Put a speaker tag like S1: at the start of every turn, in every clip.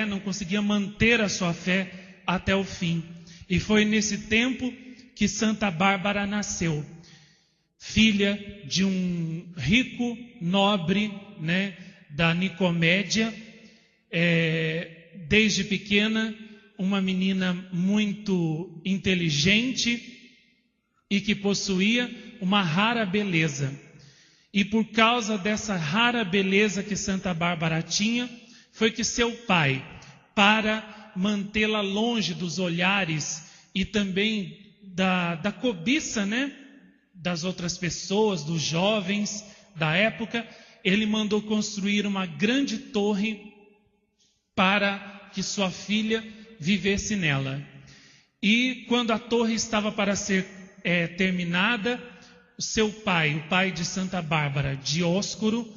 S1: não conseguia manter a sua fé até o fim. E foi nesse tempo que Santa Bárbara nasceu, filha de um rico nobre, da Nicomédia. Desde pequena, uma menina muito inteligente e que possuía uma rara beleza. E por causa dessa rara beleza que Santa Bárbara tinha, foi que seu pai, para mantê-la longe dos olhares e também da cobiça, das outras pessoas, dos jovens da época, ele mandou construir uma grande torre para que sua filha vivesse nela. E quando a torre estava para ser terminada, seu pai, o pai de Santa Bárbara, Dióscoro,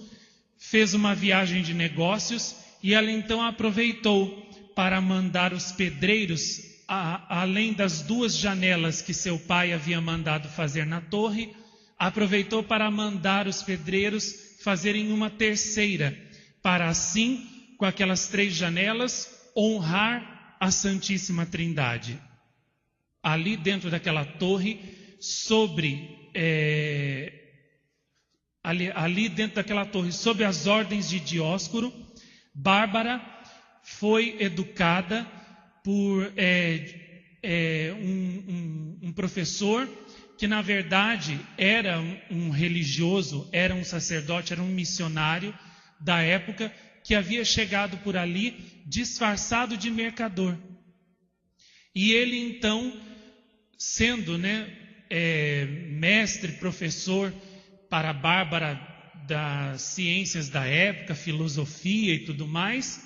S1: fez uma viagem de negócios e ela então aproveitou para mandar os pedreiros, além das 2 janelas que seu pai havia mandado fazer na torre, aproveitou para mandar os pedreiros fazerem uma terceira, para assim, com aquelas 3 janelas, honrar a Santíssima Trindade. Ali dentro daquela torre, ali dentro daquela torre, sob as ordens de Dióscoro, Bárbara foi educada por um professor que na verdade era um religioso, era um sacerdote, era um missionário da época, que havia chegado por ali disfarçado de mercador. E ele então, sendo mestre, professor para Bárbara das ciências da época, filosofia e tudo mais,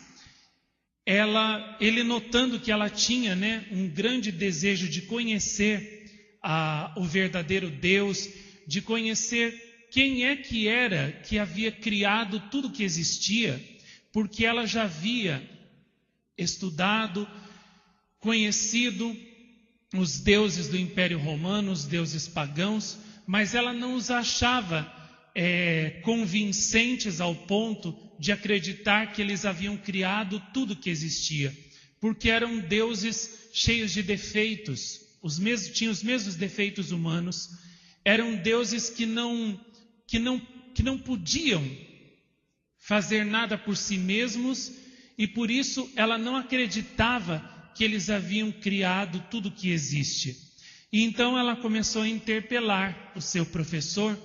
S1: ele notando que ela tinha um grande desejo de conhecer o verdadeiro Deus, de conhecer quem é que era que havia criado tudo que existia, porque ela já havia estudado, conhecido os deuses do Império Romano, os deuses pagãos, mas ela não os achava convincentes ao ponto de acreditar que eles haviam criado tudo que existia, porque eram deuses cheios de defeitos, tinham os mesmos defeitos humanos, eram deuses que não podiam fazer nada por si mesmos, e por isso ela não acreditava que eles haviam criado tudo que existe. E então ela começou a interpelar o seu professor,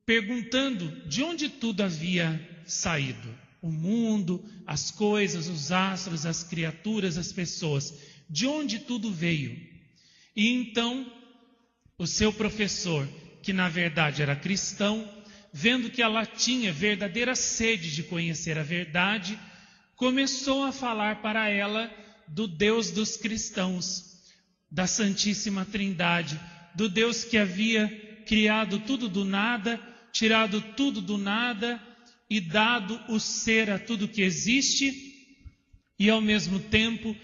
S1: perguntando de onde tudo havia saído. O mundo, as coisas, os astros, as criaturas, as pessoas. De onde tudo veio? E então o seu professor, que na verdade era cristão, vendo que ela tinha verdadeira sede de conhecer a verdade, começou a falar para ela do Deus dos cristãos, da Santíssima Trindade, do Deus que havia criado tudo do nada, tirado tudo do nada e dado o ser a tudo que existe, e ao mesmo tempo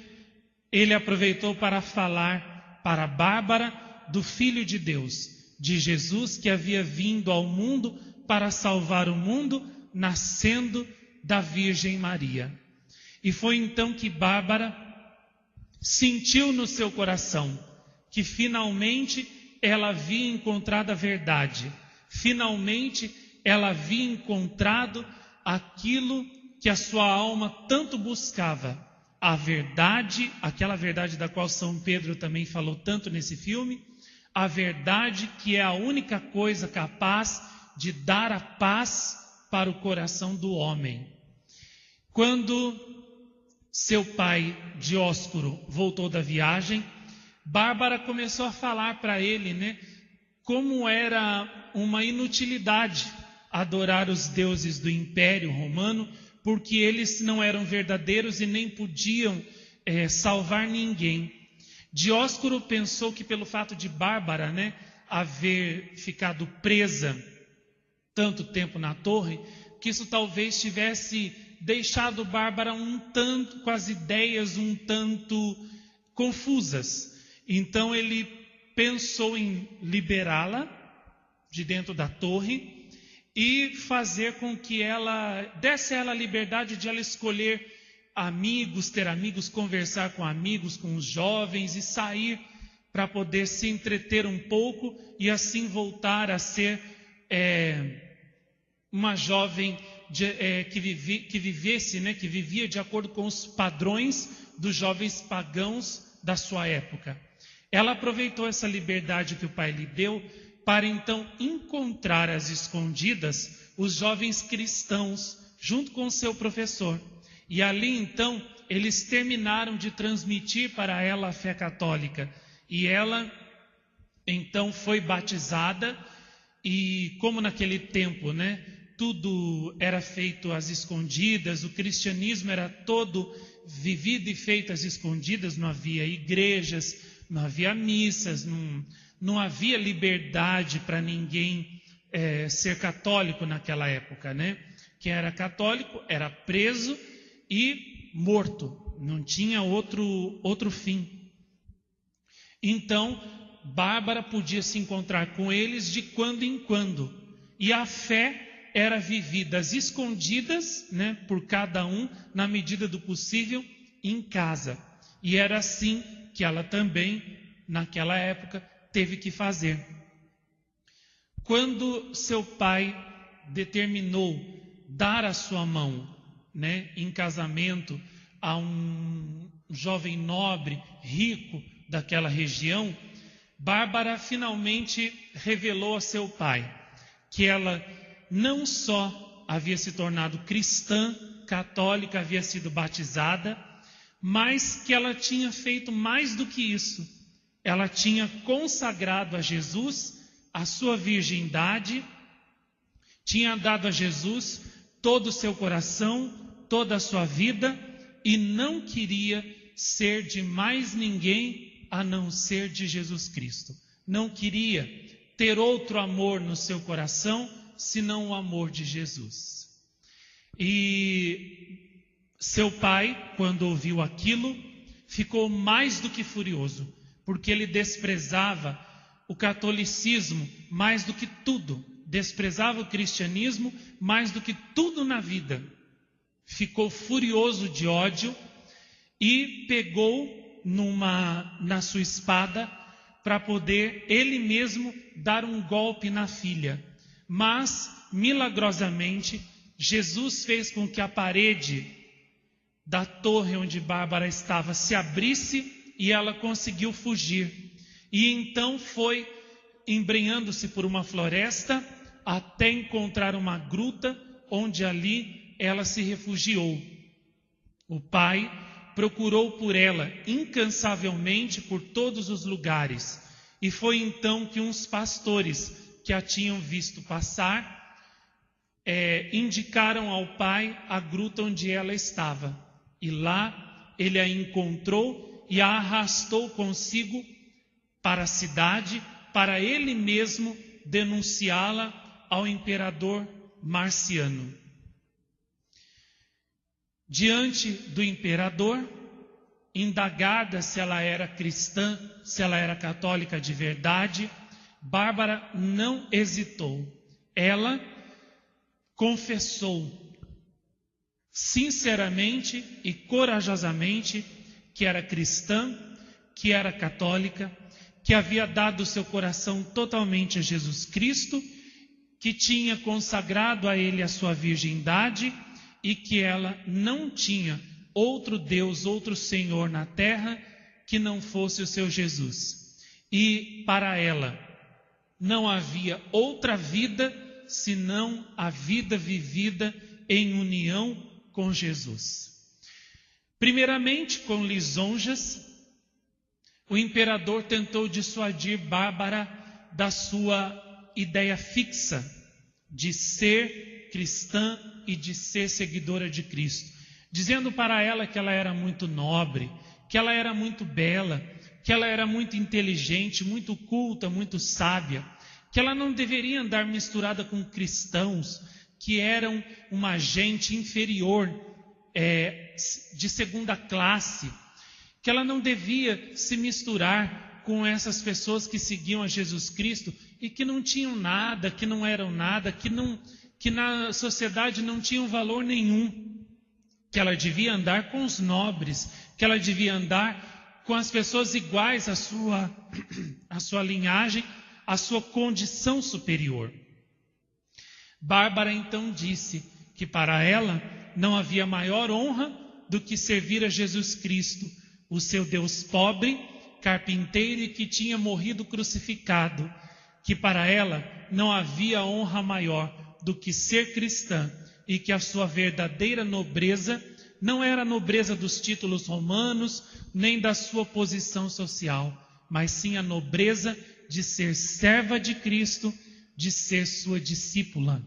S1: ele aproveitou para falar para Bárbara do Filho de Deus, de Jesus, que havia vindo ao mundo para salvar o mundo, nascendo da Virgem Maria. E foi então que Bárbara sentiu no seu coração que finalmente ela havia encontrado a verdade, finalmente ela havia encontrado aquilo que a sua alma tanto buscava, a verdade, aquela verdade da qual São Pedro também falou tanto nesse filme, a verdade que é a única coisa capaz de dar a paz para o coração do homem. Quando seu pai, Dióscoro, voltou da viagem, Bárbara começou a falar para ele, como era uma inutilidade adorar os deuses do Império Romano, porque eles não eram verdadeiros e nem podiam salvar ninguém. Dióscoro pensou que pelo fato de Bárbara, haver ficado presa tanto tempo na torre, que isso talvez tivesse deixado Bárbara com as ideias um tanto confusas. Então ele pensou em liberá-la de dentro da torre e fazer com que ela desse a ela a liberdade de ela escolher amigos, ter amigos, conversar com amigos, com os jovens e sair para poder se entreter um pouco e assim voltar a ser uma jovem que vivia de acordo com os padrões dos jovens pagãos da sua época. Ela aproveitou essa liberdade que o pai lhe deu para então encontrar às escondidas os jovens cristãos junto com o seu professor. E ali então eles terminaram de transmitir para ela a fé católica. E ela então foi batizada, e como naquele tempo, tudo era feito às escondidas, o cristianismo era todo vivido e feito às escondidas, não havia igrejas, não havia missas, não havia liberdade para ninguém ser católico naquela época, Quem era católico era preso e morto, não tinha outro fim. Então, Bárbara podia se encontrar com eles de quando em quando, e a fé era vivida às escondidas, por cada um, na medida do possível, em casa. E era assim que ela também, naquela época, teve que fazer. Quando seu pai determinou dar a sua mão, em casamento a um jovem nobre, rico daquela região, Bárbara finalmente revelou a seu pai que ela não só havia se tornado cristã, católica, havia sido batizada, mas que ela tinha feito mais do que isso. Ela tinha consagrado a Jesus a sua virgindade, tinha dado a Jesus todo o seu coração, toda a sua vida, e não queria ser de mais ninguém a não ser de Jesus Cristo. Não queria ter outro amor no seu coração, senão o amor de Jesus. E seu pai, quando ouviu aquilo, ficou mais do que furioso, porque ele desprezava o catolicismo mais do que tudo, desprezava o cristianismo mais do que tudo na vida. Ficou furioso de ódio e pegou na sua espada para poder ele mesmo dar um golpe na filha. Mas, milagrosamente, Jesus fez com que a parede da torre onde Bárbara estava se abrisse e ela conseguiu fugir. E então foi embrenhando-se por uma floresta até encontrar uma gruta onde ali ela se refugiou. O pai procurou por ela incansavelmente por todos os lugares. E foi então que uns pastores que a tinham visto passar indicaram ao pai a gruta onde ela estava. E lá ele a encontrou e a arrastou consigo para a cidade, para ele mesmo denunciá-la ao imperador Marciano. Diante do imperador, indagada se ela era cristã, se ela era católica de verdade, Bárbara não hesitou. Ela confessou sinceramente e corajosamente que era cristã, que era católica, que havia dado o seu coração totalmente a Jesus Cristo, que tinha consagrado a Ele a sua virgindade e que ela não tinha outro Deus, outro Senhor na terra que não fosse o seu Jesus. E para ela não havia outra vida senão a vida vivida em união com Jesus. Primeiramente, com lisonjas, o imperador tentou dissuadir Bárbara da sua ideia fixa de ser cristã e de ser seguidora de Cristo, dizendo para ela que ela era muito nobre, que ela era muito bela, que ela era muito inteligente, muito culta, muito sábia, que ela não deveria andar misturada com cristãos que eram uma gente inferior, de segunda classe, que ela não devia se misturar com essas pessoas que seguiam a Jesus Cristo e que não tinham nada, que não eram nada, que na sociedade não tinham valor nenhum, que ela devia andar com os nobres, que ela devia andar com as pessoas iguais à sua linhagem, à sua condição superior. Bárbara então disse que para ela não havia maior honra do que servir a Jesus Cristo, o seu Deus pobre, carpinteiro e que tinha morrido crucificado, que para ela não havia honra maior do que ser cristã e que a sua verdadeira nobreza não era a nobreza dos títulos romanos, nem da sua posição social, mas sim a nobreza de ser serva de Cristo, de ser sua discípula.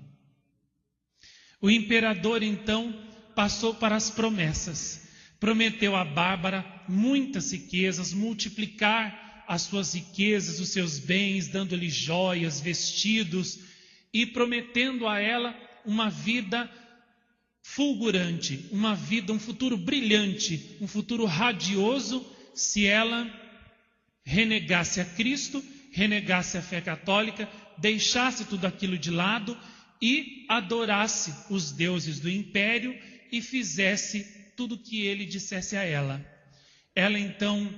S1: O imperador então passou para as promessas. Prometeu a Bárbara muitas riquezas, multiplicar as suas riquezas, os seus bens, dando-lhe joias, vestidos e prometendo a ela uma vida fulgurante, uma vida, um futuro brilhante, um futuro radioso, se ela renegasse a Cristo, renegasse a fé católica, deixasse tudo aquilo de lado e adorasse os deuses do império e fizesse tudo o que ele dissesse a ela. Ela então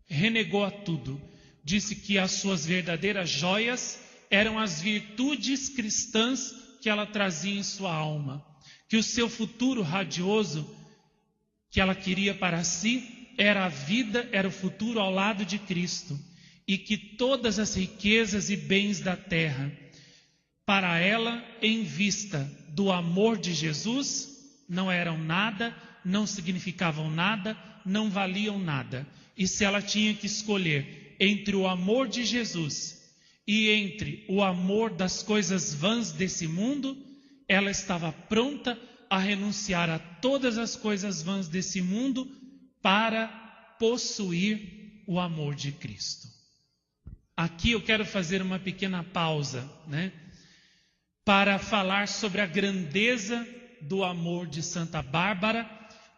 S1: renegou a tudo, disse que as suas verdadeiras joias eram as virtudes cristãs que ela trazia em sua alma, que o seu futuro radioso que ela queria para si era a vida, era o futuro ao lado de Cristo, e que todas as riquezas e bens da terra, para ela, em vista do amor de Jesus, não eram nada, não significavam nada, não valiam nada. E se ela tinha que escolher entre o amor de Jesus e entre o amor das coisas vãs desse mundo, ela estava pronta a renunciar a todas as coisas vãs desse mundo para possuir o amor de Cristo. Aqui eu quero fazer uma pequena pausa, para falar sobre a grandeza do amor de Santa Bárbara,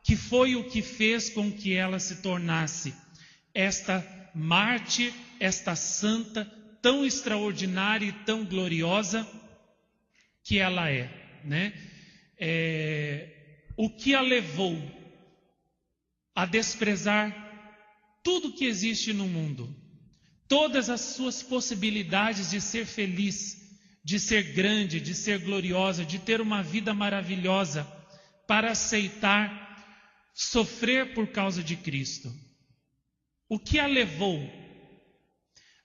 S1: que foi o que fez com que ela se tornasse esta mártir, esta santa, tão extraordinária e tão gloriosa que ela é, o que a levou a desprezar tudo que existe no mundo, todas as suas possibilidades de ser feliz, de ser grande, de ser gloriosa, de ter uma vida maravilhosa, para aceitar sofrer por causa de Cristo. O que a levou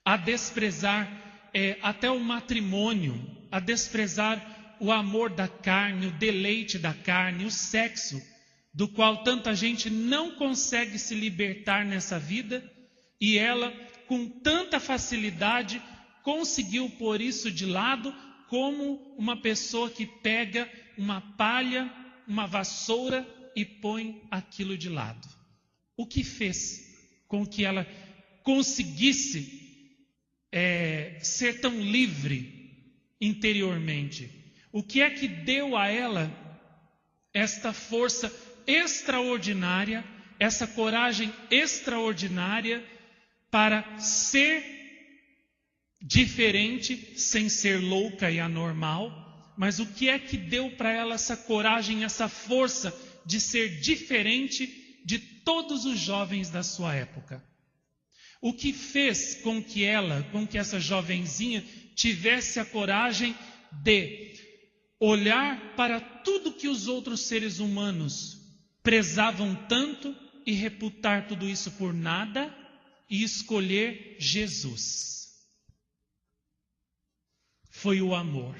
S1: a desprezar até o matrimônio, a desprezar o amor da carne, o deleite da carne, o sexo, do qual tanta gente não consegue se libertar nessa vida, e ela, com tanta facilidade, conseguiu pôr isso de lado, como uma pessoa que pega uma palha, uma vassoura e põe aquilo de lado. O que fez com que ela conseguisse ser tão livre interiormente? O que é que deu a ela esta força extraordinária, essa coragem extraordinária para ser diferente, sem ser louca e anormal? Mas o que é que deu para ela essa coragem, essa força de ser diferente de todos os jovens da sua época? O que fez com que essa jovenzinha tivesse a coragem de olhar para tudo que os outros seres humanos prezavam tanto e reputar tudo isso por nada e escolher Jesus? Foi o amor.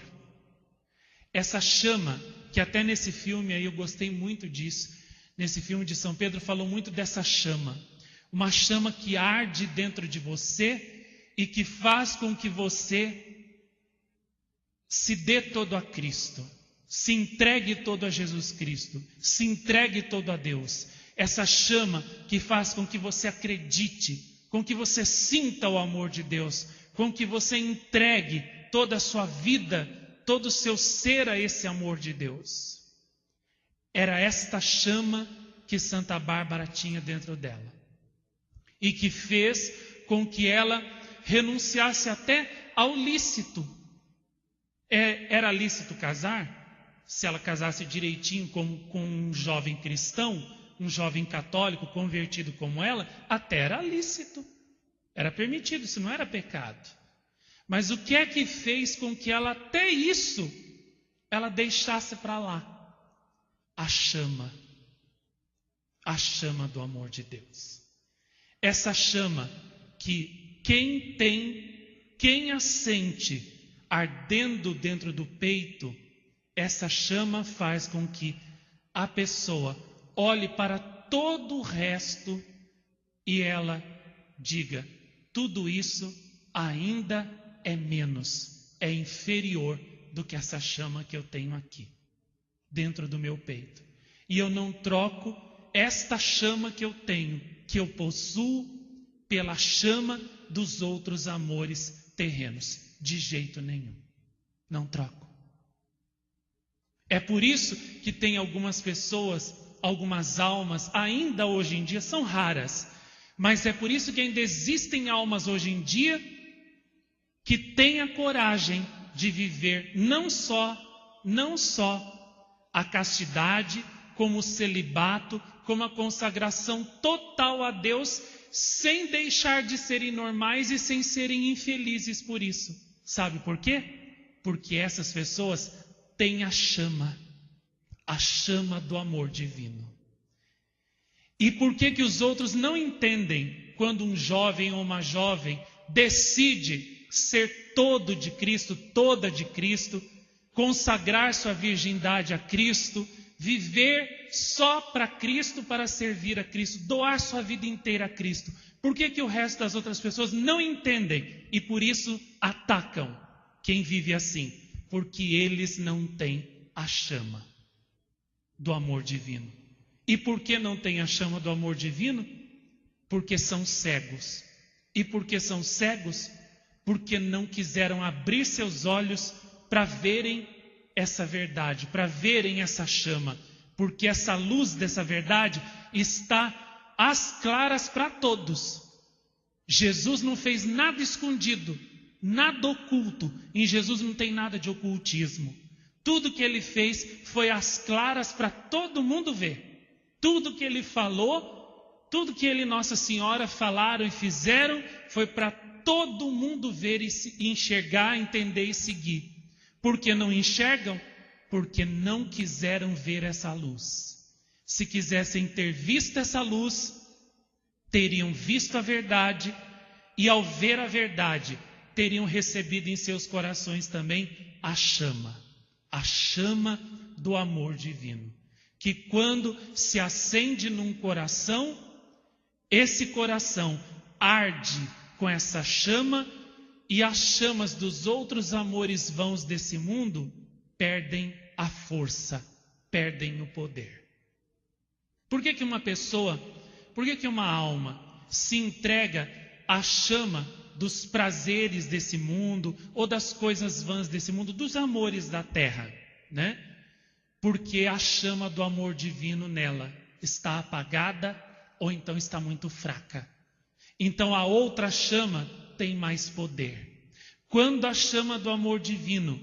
S1: Essa chama, que até nesse filme aí eu gostei muito disso, nesse filme de São Pedro falou muito dessa chama. Uma chama que arde dentro de você e que faz com que você se dê todo a Cristo, se entregue todo a Jesus Cristo, se entregue todo a Deus. Essa chama que faz com que você acredite, com que você sinta o amor de Deus, com que você entregue toda a sua vida, todo o seu ser a esse amor de Deus. Era esta chama que Santa Bárbara tinha dentro dela, e que fez com que ela renunciasse até ao lícito. Era lícito casar? se ela casasse direitinho com um jovem cristão, um jovem católico convertido como ela, até era lícito, era permitido, isso não era pecado. Mas o que é que fez com que ela até isso, ela deixasse para lá? A chama do amor de Deus. Essa chama que quem a sente ardendo dentro do peito, essa chama faz com que a pessoa olhe para todo o resto e ela diga: tudo isso ainda é menos, é inferior do que essa chama que eu tenho aqui, dentro do meu peito. E eu não troco esta chama que eu tenho, que eu possuo, pela chama dos outros amores terrenos. De jeito nenhum. Não troco. É por isso que tem algumas pessoas, algumas almas, ainda hoje em dia, são raras, mas é por isso que ainda existem almas hoje em dia que têm a coragem de viver não só a castidade, como o celibato, como a consagração total a Deus, sem deixar de serem normais e sem serem infelizes por isso. Sabe por quê? Porque essas pessoas têm a chama do amor divino. E por que os outros não entendem quando um jovem ou uma jovem decide ser todo de Cristo, toda de Cristo, consagrar sua virgindade a Cristo, viver só para Cristo, para servir a Cristo, doar sua vida inteira a Cristo? Por que o resto das outras pessoas não entendem e por isso atacam quem vive assim? Porque eles não têm a chama do amor divino. E por que não têm a chama do amor divino? Porque são cegos. E por que são cegos? Porque não quiseram abrir seus olhos para verem essa verdade, para verem essa chama. Porque essa luz dessa verdade está às claras para todos. Jesus não fez nada escondido, nada oculto. Em Jesus não tem nada de ocultismo. Tudo que ele fez foi às claras para todo mundo ver. Tudo que ele falou, tudo que ele e Nossa Senhora falaram e fizeram, foi para todo mundo ver e enxergar, entender e seguir. Por que não enxergam? Porque não quiseram ver essa luz. Se quisessem ter visto essa luz, teriam visto a verdade, e ao ver a verdade, teriam recebido em seus corações também a chama do amor divino. Que quando se acende num coração, esse coração arde com essa chama, e as chamas dos outros amores vãos desse mundo perdem a força, perdem o poder. Por que uma alma se entrega à chama dos prazeres desse mundo, ou das coisas vãs desse mundo, dos amores da terra, né? Porque a chama do amor divino nela está apagada, ou então está muito fraca. Então a outra chama tem mais poder. Quando a chama do amor divino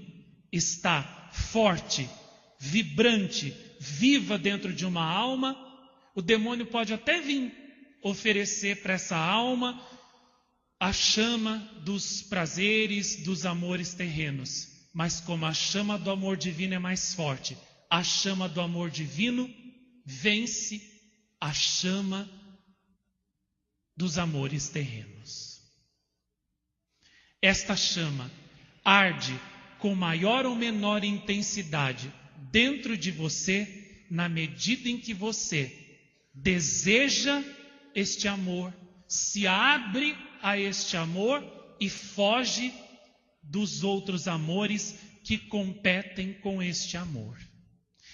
S1: está forte, vibrante, viva dentro de uma alma, o demônio pode até vir oferecer para essa alma a chama dos prazeres, dos amores terrenos. Mas como a chama do amor divino é mais forte, a chama do amor divino vence a chama dos amores terrenos. Esta chama arde com maior ou menor intensidade dentro de você, na medida em que você deseja este amor, se abre a este amor e foge dos outros amores que competem com este amor.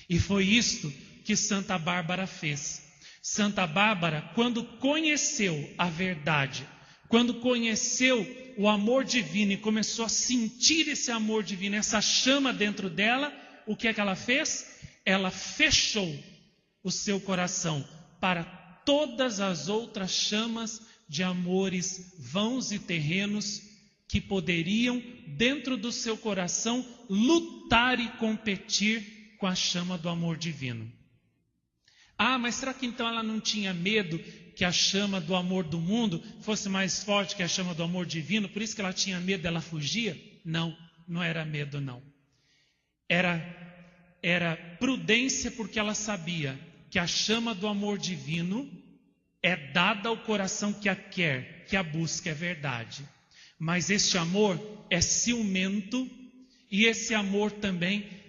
S1: E foi isto que Santa Bárbara fez. Santa Bárbara, quando conheceu a verdade, quando conheceu o amor divino e começou a sentir esse amor divino, essa chama dentro dela, o que é que ela fez? Ela fechou o seu coração para todas as outras chamas de amores vãos e terrenos que poderiam, dentro do seu coração, lutar e competir com a chama do amor divino. Ah, mas será que então ela não tinha medo que a chama do amor do mundo fosse mais forte que a chama do amor divino? Por isso que ela tinha medo, ela fugia? Não, não era medo, não. Era prudência, porque ela sabia que a chama do amor divino é dada ao coração que a quer, que a busca, é verdade. Mas este amor é ciumento, e esse amor também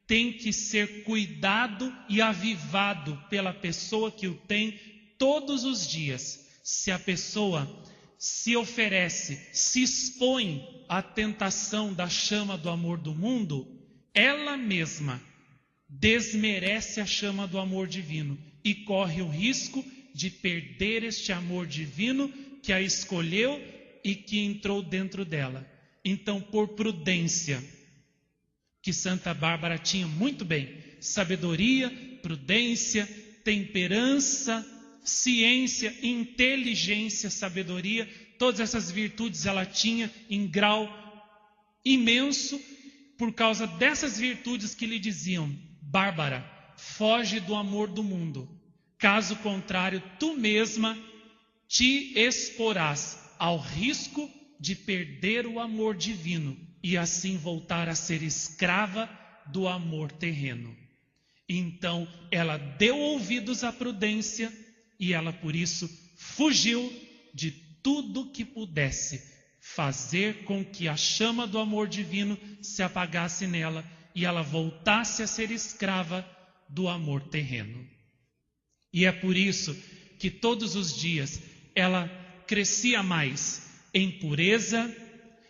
S1: tem que ser cuidado e avivado pela pessoa que o tem todos os dias. Se a pessoa se oferece, se expõe à tentação da chama do amor do mundo, ela mesma desmerece a chama do amor divino e corre o risco de perder este amor divino que a escolheu e que entrou dentro dela. Então, por prudência, que Santa Bárbara tinha muito bem, sabedoria, prudência, temperança, ciência, inteligência, sabedoria, todas essas virtudes ela tinha em grau imenso, por causa dessas virtudes que lhe diziam: Bárbara, foge do amor do mundo, caso contrário, tu mesma te exporás ao risco de perder o amor divino e assim voltar a ser escrava do amor terreno. Então ela deu ouvidos à prudência e ela por isso fugiu de tudo que pudesse fazer com que a chama do amor divino se apagasse nela e ela voltasse a ser escrava do amor terreno. E é por isso que todos os dias ela crescia mais em pureza,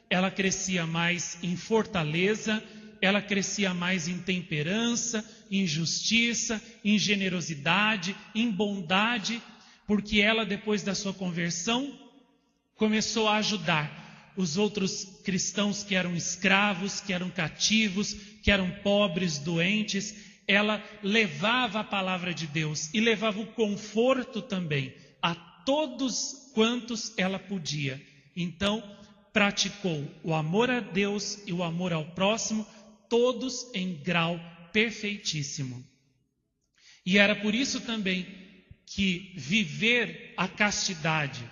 S1: ela crescia mais em fortaleza, ela crescia mais em temperança, em justiça, em generosidade, em bondade, porque ela, depois da sua conversão, começou a ajudar os outros cristãos que eram escravos, que eram cativos, que eram pobres, doentes. Ela levava a palavra de Deus e levava o conforto também a todos quantos ela podia. Então, praticou o amor a Deus e o amor ao próximo, todos em grau perfeitíssimo. E era por isso também que viver a castidade,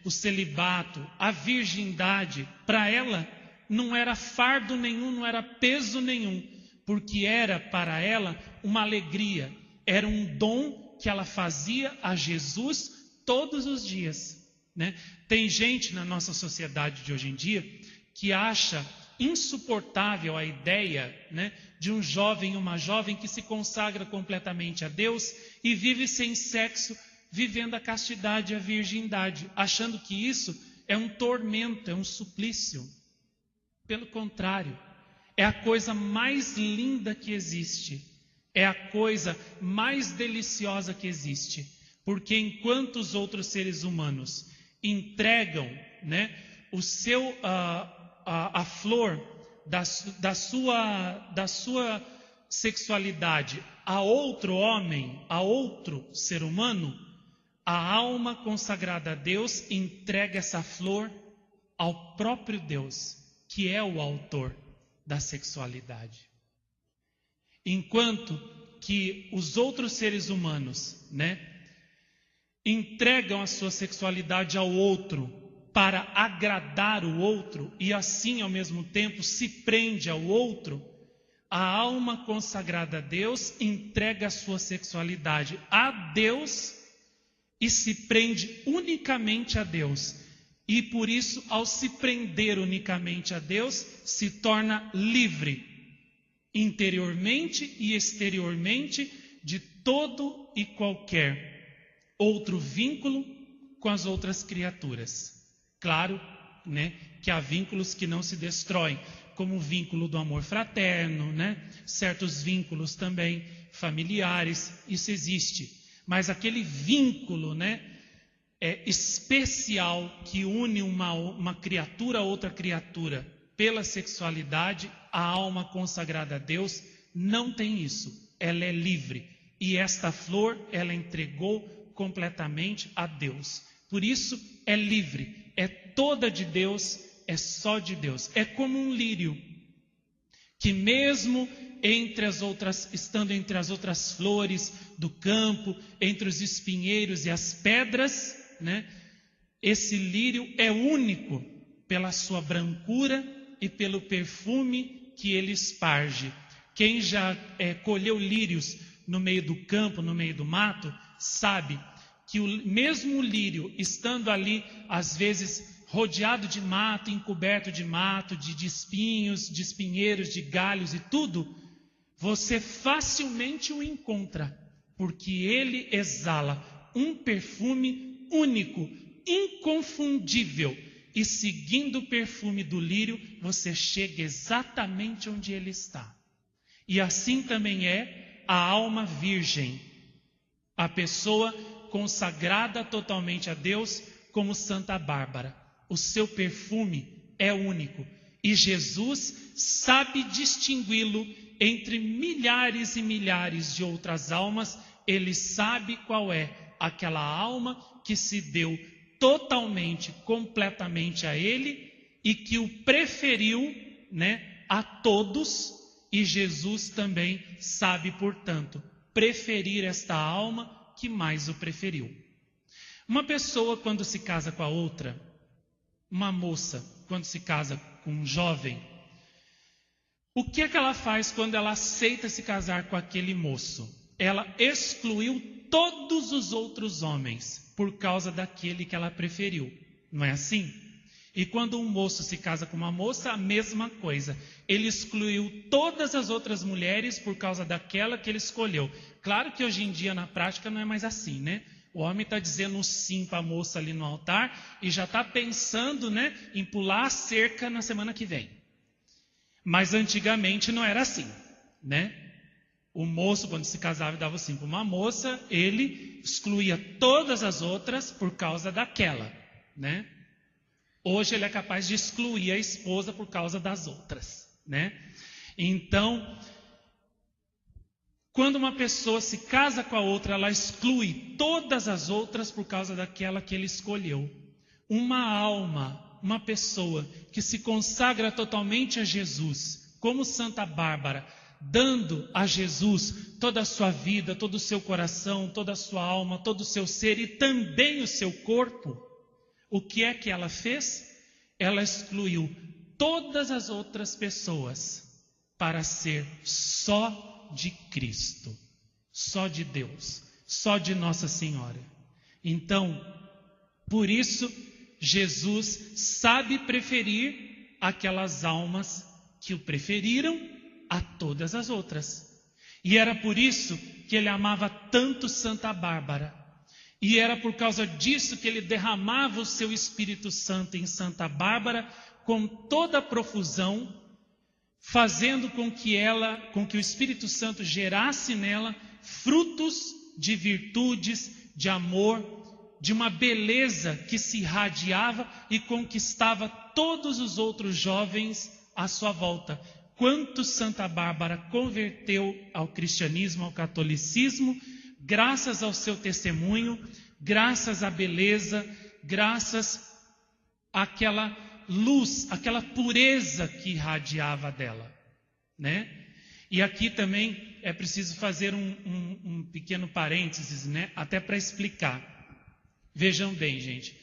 S1: o celibato, a virgindade, para ela não era fardo nenhum, não era peso nenhum, porque era para ela uma alegria, era um dom que ela fazia a Jesus todos os dias. Tem gente na nossa sociedade de hoje em dia que acha insuportável a ideia de um jovem, uma jovem que se consagra completamente a Deus e vive sem sexo, vivendo a castidade e a virgindade, achando que isso é um tormento, é um suplício. Pelo contrário, é a coisa mais linda que existe, é a coisa mais deliciosa que existe, porque enquanto os outros seres humanos entregam a flor da sua sexualidade a outro homem, a outro ser humano, a alma consagrada a Deus entrega essa flor ao próprio Deus, que é o autor da sexualidade. Enquanto que os outros seres humanos, entregam a sua sexualidade ao outro para agradar o outro e assim ao mesmo tempo se prende ao outro, a alma consagrada a Deus entrega a sua sexualidade a Deus e se prende unicamente a Deus. E por isso, ao se prender unicamente a Deus, se torna livre, interiormente e exteriormente, de todo e qualquer outro vínculo com as outras criaturas. Claro, que há vínculos que não se destroem, como o vínculo do amor fraterno, certos vínculos também familiares, isso existe. Mas aquele vínculo, especial que une uma criatura a outra criatura pela sexualidade, a alma consagrada a Deus não tem isso. Ela é livre. E esta flor, ela entregou completamente a Deus. Por isso é livre, é toda de Deus, é só de Deus. É como um lírio, que mesmo estando entre as outras flores do campo, entre os espinheiros e as pedras, né? Esse lírio é único pela sua brancura e pelo perfume que ele esparge. Quem já colheu lírios no meio do campo, no meio do mato, sabe que o mesmo lírio, estando ali, às vezes rodeado de mato, encoberto de mato, de espinhos, de espinheiros, de galhos e tudo, você facilmente o encontra, porque ele exala um perfume único, inconfundível, e seguindo o perfume do lírio, você chega exatamente onde ele está. E assim também é a alma virgem, a pessoa consagrada totalmente a Deus, como Santa Bárbara. O seu perfume é único, e Jesus sabe distingui-lo entre milhares e milhares de outras almas. Ele sabe qual é aquela alma que se deu totalmente, completamente a ele e que o preferiu, né, a todos. E Jesus também sabe, portanto, preferir esta alma que mais o preferiu. Uma pessoa, quando se casa com a outra, uma moça, quando se casa com um jovem, o que é que ela faz quando ela aceita se casar com aquele moço? Ela excluiu todos os outros homens por causa daquele que ela preferiu. Não é assim? E quando um moço se casa com uma moça, a mesma coisa. Ele excluiu todas as outras mulheres por causa daquela que ele escolheu. Claro que hoje em dia, na prática, não é mais assim, né? O homem está dizendo um sim para a moça ali no altar e já está pensando, né, em pular a cerca na semana que vem. Mas antigamente não era assim, né? O moço, quando se casava e dava o sim para uma moça, ele excluía todas as outras por causa daquela, né? Hoje ele é capaz de excluir a esposa por causa das outras, né? Então, quando uma pessoa se casa com a outra, ela exclui todas as outras por causa daquela que ele escolheu. Uma alma, uma pessoa que se consagra totalmente a Jesus, como Santa Bárbara, dando a Jesus toda a sua vida, todo o seu coração, toda a sua alma, todo o seu ser e também o seu corpo, o que é que ela fez? Ela excluiu todas as outras pessoas para ser só de Cristo, só de Deus, só de Nossa Senhora. Então, por isso, Jesus sabe preferir aquelas almas que o preferiram a todas as outras. E era por isso que ele amava tanto Santa Bárbara. E era por causa disso que ele derramava o seu Espírito Santo em Santa Bárbara com toda a profusão, fazendo com que o Espírito Santo gerasse nela frutos de virtudes, de amor, de uma beleza que se irradiava e conquistava todos os outros jovens à sua volta. Quanto Santa Bárbara converteu ao cristianismo, ao catolicismo, graças ao seu testemunho, graças à beleza, graças àquela luz, aquela pureza que irradiava dela, né? E aqui também é preciso fazer um pequeno parênteses, né? Até para explicar. Vejam bem, gente,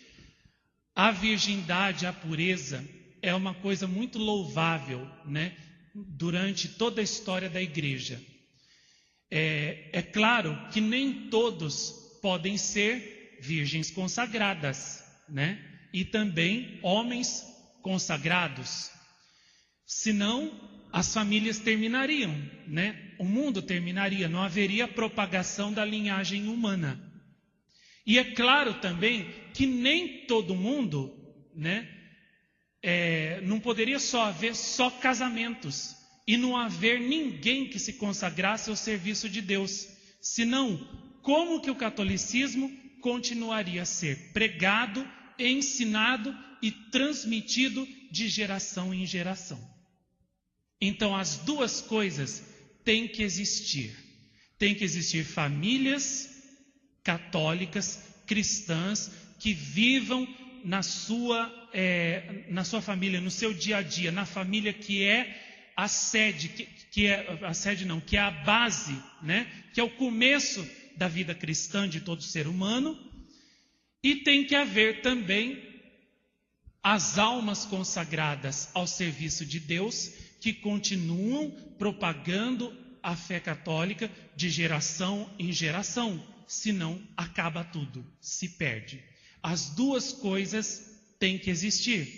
S1: a virgindade, a pureza é uma coisa muito louvável, né? Durante toda a história da igreja. É claro que nem todos podem ser virgens consagradas, né? E também homens consagrados. Senão, as famílias terminariam, né? O mundo terminaria, não haveria propagação da linhagem humana. E é claro também que nem todo mundo, né? Não poderia só haver só casamentos e não haver ninguém que se consagrasse ao serviço de Deus. Senão, como que o catolicismo continuaria a ser pregado, ensinado e transmitido de geração em geração? Então, as duas coisas têm que existir. Tem que existir famílias católicas, cristãs, que vivam na sua família, no seu dia a dia, na família que é a sede, que é a base, né? Que é o começo da vida cristã de todo ser humano. E tem que haver também as almas consagradas ao serviço de Deus, que continuam propagando a fé católica de geração em geração, senão acaba tudo, se perde. As duas coisas têm que existir.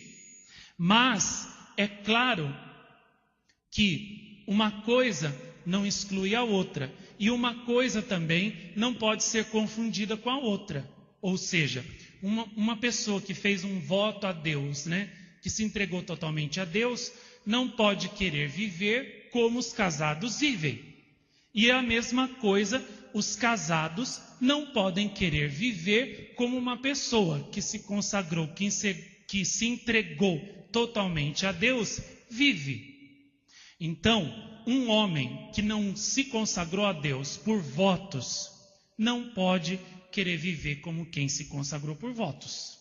S1: Mas é claro que uma coisa não exclui a outra, e uma coisa também não pode ser confundida com a outra. Ou seja, uma pessoa que fez um voto a Deus, né, que se entregou totalmente a Deus, não pode querer viver como os casados vivem. E é a mesma coisa, os casados não podem querer viver como uma pessoa que se consagrou, que se entregou totalmente a Deus, vive. Então, um homem que não se consagrou a Deus por votos, não pode querer viver como quem se consagrou por votos.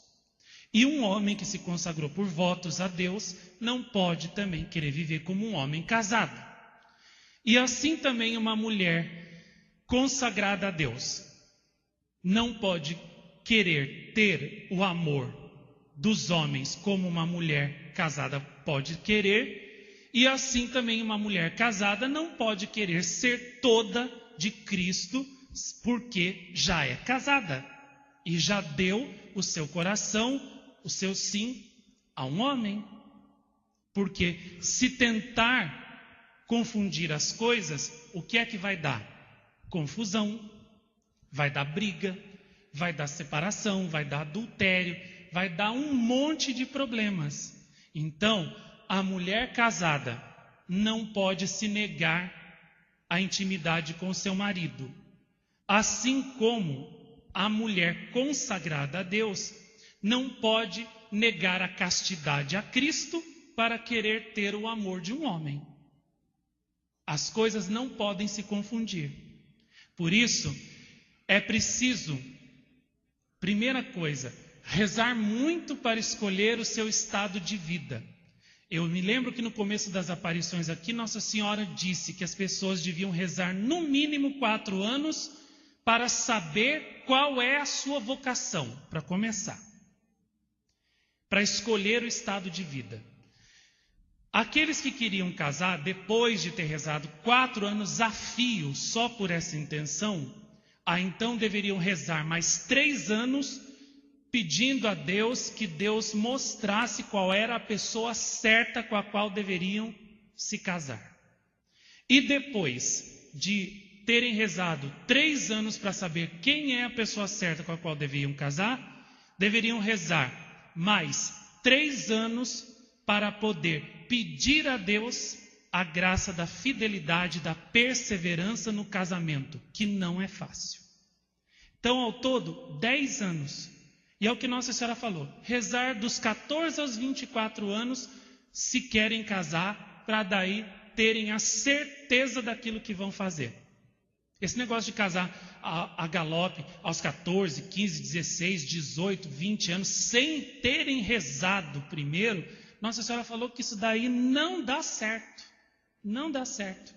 S1: E um homem que se consagrou por votos a Deus, não pode também querer viver como um homem casado. E assim também uma mulher consagrada a Deus não pode querer ter o amor dos homens como uma mulher casada pode querer, e assim também uma mulher casada não pode querer ser toda de Cristo, porque já é casada e já deu o seu coração, o seu sim a um homem. Porque se tentar confundir as coisas, o que é que vai dar? Confusão, vai dar briga, vai dar separação, vai dar adultério, vai dar um monte de problemas. Então, a mulher casada não pode se negar à intimidade com seu marido. Assim como a mulher consagrada a Deus não pode negar a castidade a Cristo para querer ter o amor de um homem. As coisas não podem se confundir. Por isso, é preciso, primeira coisa, rezar muito para escolher o seu estado de vida. Eu me lembro que no começo das aparições aqui, Nossa Senhora disse que as pessoas deviam rezar no mínimo 4 anos para saber qual é a sua vocação, para começar. Para escolher o estado de vida. Aqueles que queriam casar, depois de ter rezado 4 anos a fio só por essa intenção, então deveriam rezar mais 3 anos pedindo a Deus que Deus mostrasse qual era a pessoa certa com a qual deveriam se casar. E depois de terem rezado 3 anos para saber quem é a pessoa certa com a qual deveriam casar, deveriam rezar mais 3 anos para poder pedir a Deus a graça da fidelidade, da perseverança no casamento, que não é fácil. Então, ao todo, 10 anos. E é o que Nossa Senhora falou, rezar dos 14 aos 24 anos, se querem casar, para daí terem a certeza daquilo que vão fazer. Esse negócio de casar a galope aos 14, 15, 16, 18, 20 anos, sem terem rezado primeiro, Nossa Senhora falou que isso daí não dá certo. Não dá certo.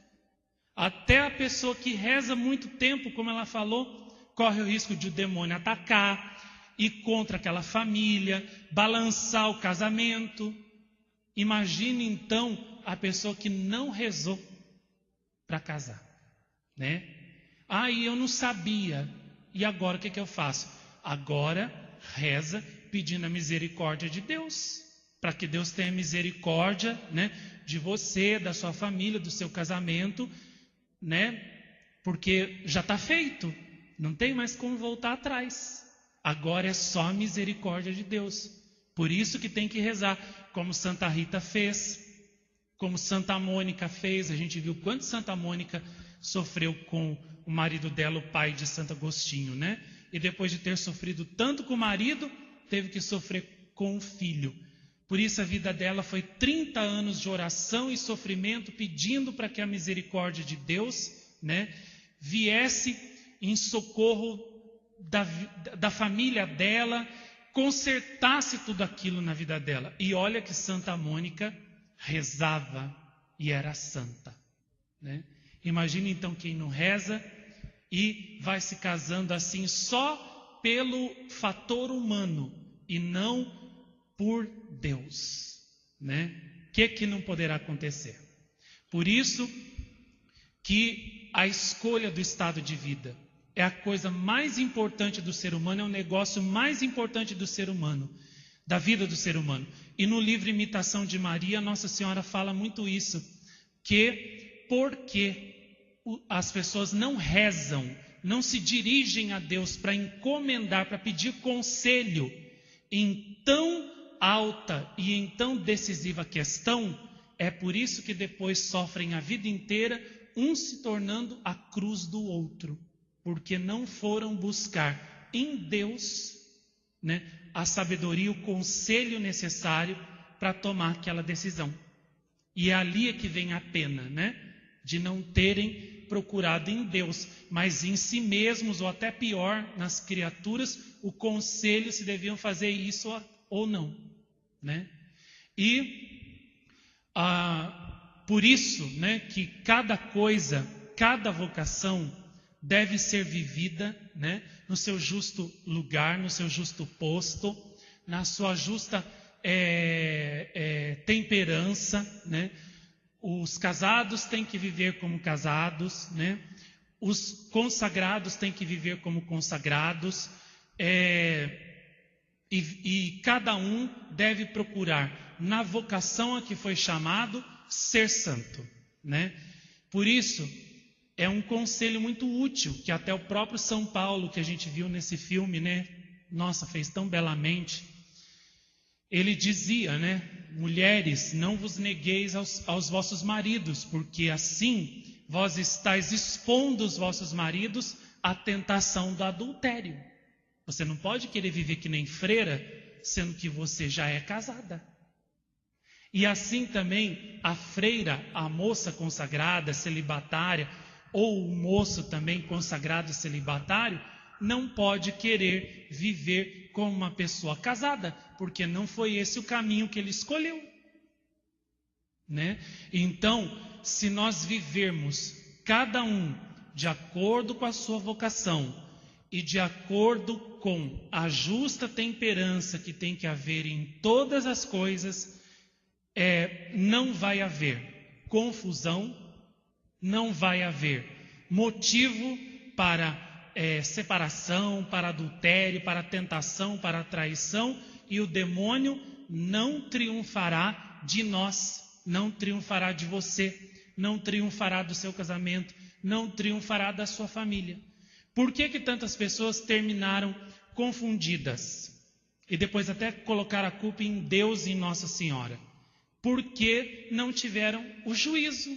S1: Até a pessoa que reza muito tempo, como ela falou, corre o risco de o demônio atacar, ir contra aquela família, balançar o casamento. Imagine então a pessoa que não rezou para casar, né? E eu não sabia. E agora o que eu faço? Agora reza pedindo a misericórdia de Deus, para que Deus tenha misericórdia, né, de você, da sua família, do seu casamento, né? Porque já está feito, não tem mais como voltar atrás. Agora é só a misericórdia de Deus. Por isso que tem que rezar, como Santa Rita fez, como Santa Mônica fez. A gente viu quanto Santa Mônica sofreu com o marido dela, o pai de Santo Agostinho, né? E depois de ter sofrido tanto com o marido, teve que sofrer com o filho. Por isso a vida dela foi 30 anos de oração e sofrimento, pedindo para que a misericórdia de Deus, né, viesse em socorro da família dela, consertasse tudo aquilo na vida dela. E olha que Santa Mônica rezava e era santa. né? Imagine então quem não reza e vai se casando assim só pelo fator humano e não por Deus, né? Que não poderá acontecer? Por isso que a escolha do estado de vida é a coisa mais importante do ser humano, é o negócio mais importante do ser humano, da vida do ser humano. E no livro Imitação de Maria, Nossa Senhora fala muito isso, que porque as pessoas não rezam, não se dirigem a Deus para encomendar, para pedir conselho em tão alta e em tão decisiva questão, é por isso que depois sofrem a vida inteira, um se tornando a cruz do outro, porque não foram buscar em Deus, né, a sabedoria, o conselho necessário para tomar aquela decisão. E é ali que vem a pena, né, de não terem procurado em Deus, mas em si mesmos, ou até pior, nas criaturas, o conselho se deviam fazer isso ou não, né? E por isso, né, que cada coisa, cada vocação deve ser vivida, né, no seu justo lugar, no seu justo posto, na sua justa temperança, né? Os casados têm que viver como casados, né? Os consagrados têm que viver como consagrados, e cada um deve procurar, na vocação a que foi chamado, ser santo, né? Por isso, é um conselho muito útil, que até o próprio São Paulo, que a gente viu nesse filme, né? Nossa, fez tão belamente. Ele dizia, né? Mulheres, não vos negueis aos vossos maridos, porque assim vós estáis expondo os vossos maridos à tentação do adultério. Você não pode querer viver que nem freira, sendo que você já é casada. E assim também a freira, a moça consagrada, celibatária, ou o moço também consagrado e celibatário, não pode querer viver como uma pessoa casada, porque não foi esse o caminho que ele escolheu, né? Então, se nós vivermos cada um de acordo com a sua vocação e de acordo com a justa temperança que tem que haver em todas as coisas, não vai haver confusão, não vai haver motivo para separação, para adultério, para tentação, para traição, e o demônio não triunfará de nós, não triunfará de você, não triunfará do seu casamento, não triunfará da sua família. Por que tantas pessoas terminaram confundidas? E depois até colocar a culpa em Deus e em Nossa Senhora. Porque não tiveram o juízo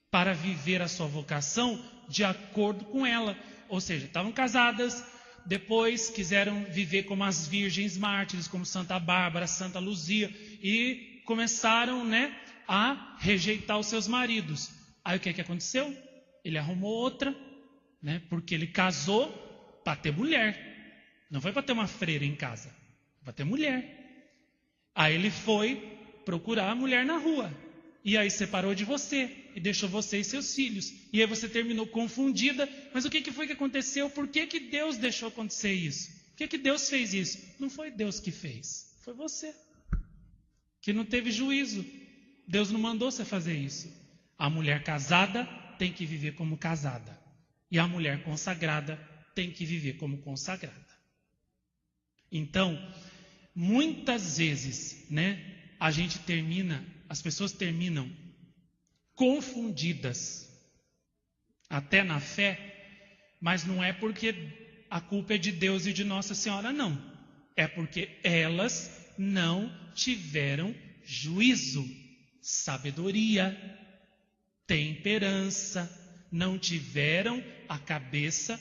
S1: para viver a sua vocação de acordo com ela. Ou seja, estavam casadas, depois quiseram viver como as virgens mártires, como Santa Bárbara, Santa Luzia, e começaram, né, a rejeitar os seus maridos. Aí o que aconteceu? Ele arrumou outra, né, porque ele casou para ter mulher. Não foi para ter uma freira em casa, para ter mulher. Aí ele foi procurar a mulher na rua. E aí separou de você e deixou você e seus filhos. E aí você terminou confundida. Mas o que foi que aconteceu? Por que Deus deixou acontecer isso? Por que Deus fez isso? Não foi Deus que fez. Foi você. Que não teve juízo. Deus não mandou você fazer isso. A mulher casada tem que viver como casada. E a mulher consagrada tem que viver como consagrada. Então, muitas vezes, né, as pessoas terminam confundidas, até na fé, mas não é porque a culpa é de Deus e de Nossa Senhora, não. É porque elas não tiveram juízo, sabedoria, temperança, não tiveram a cabeça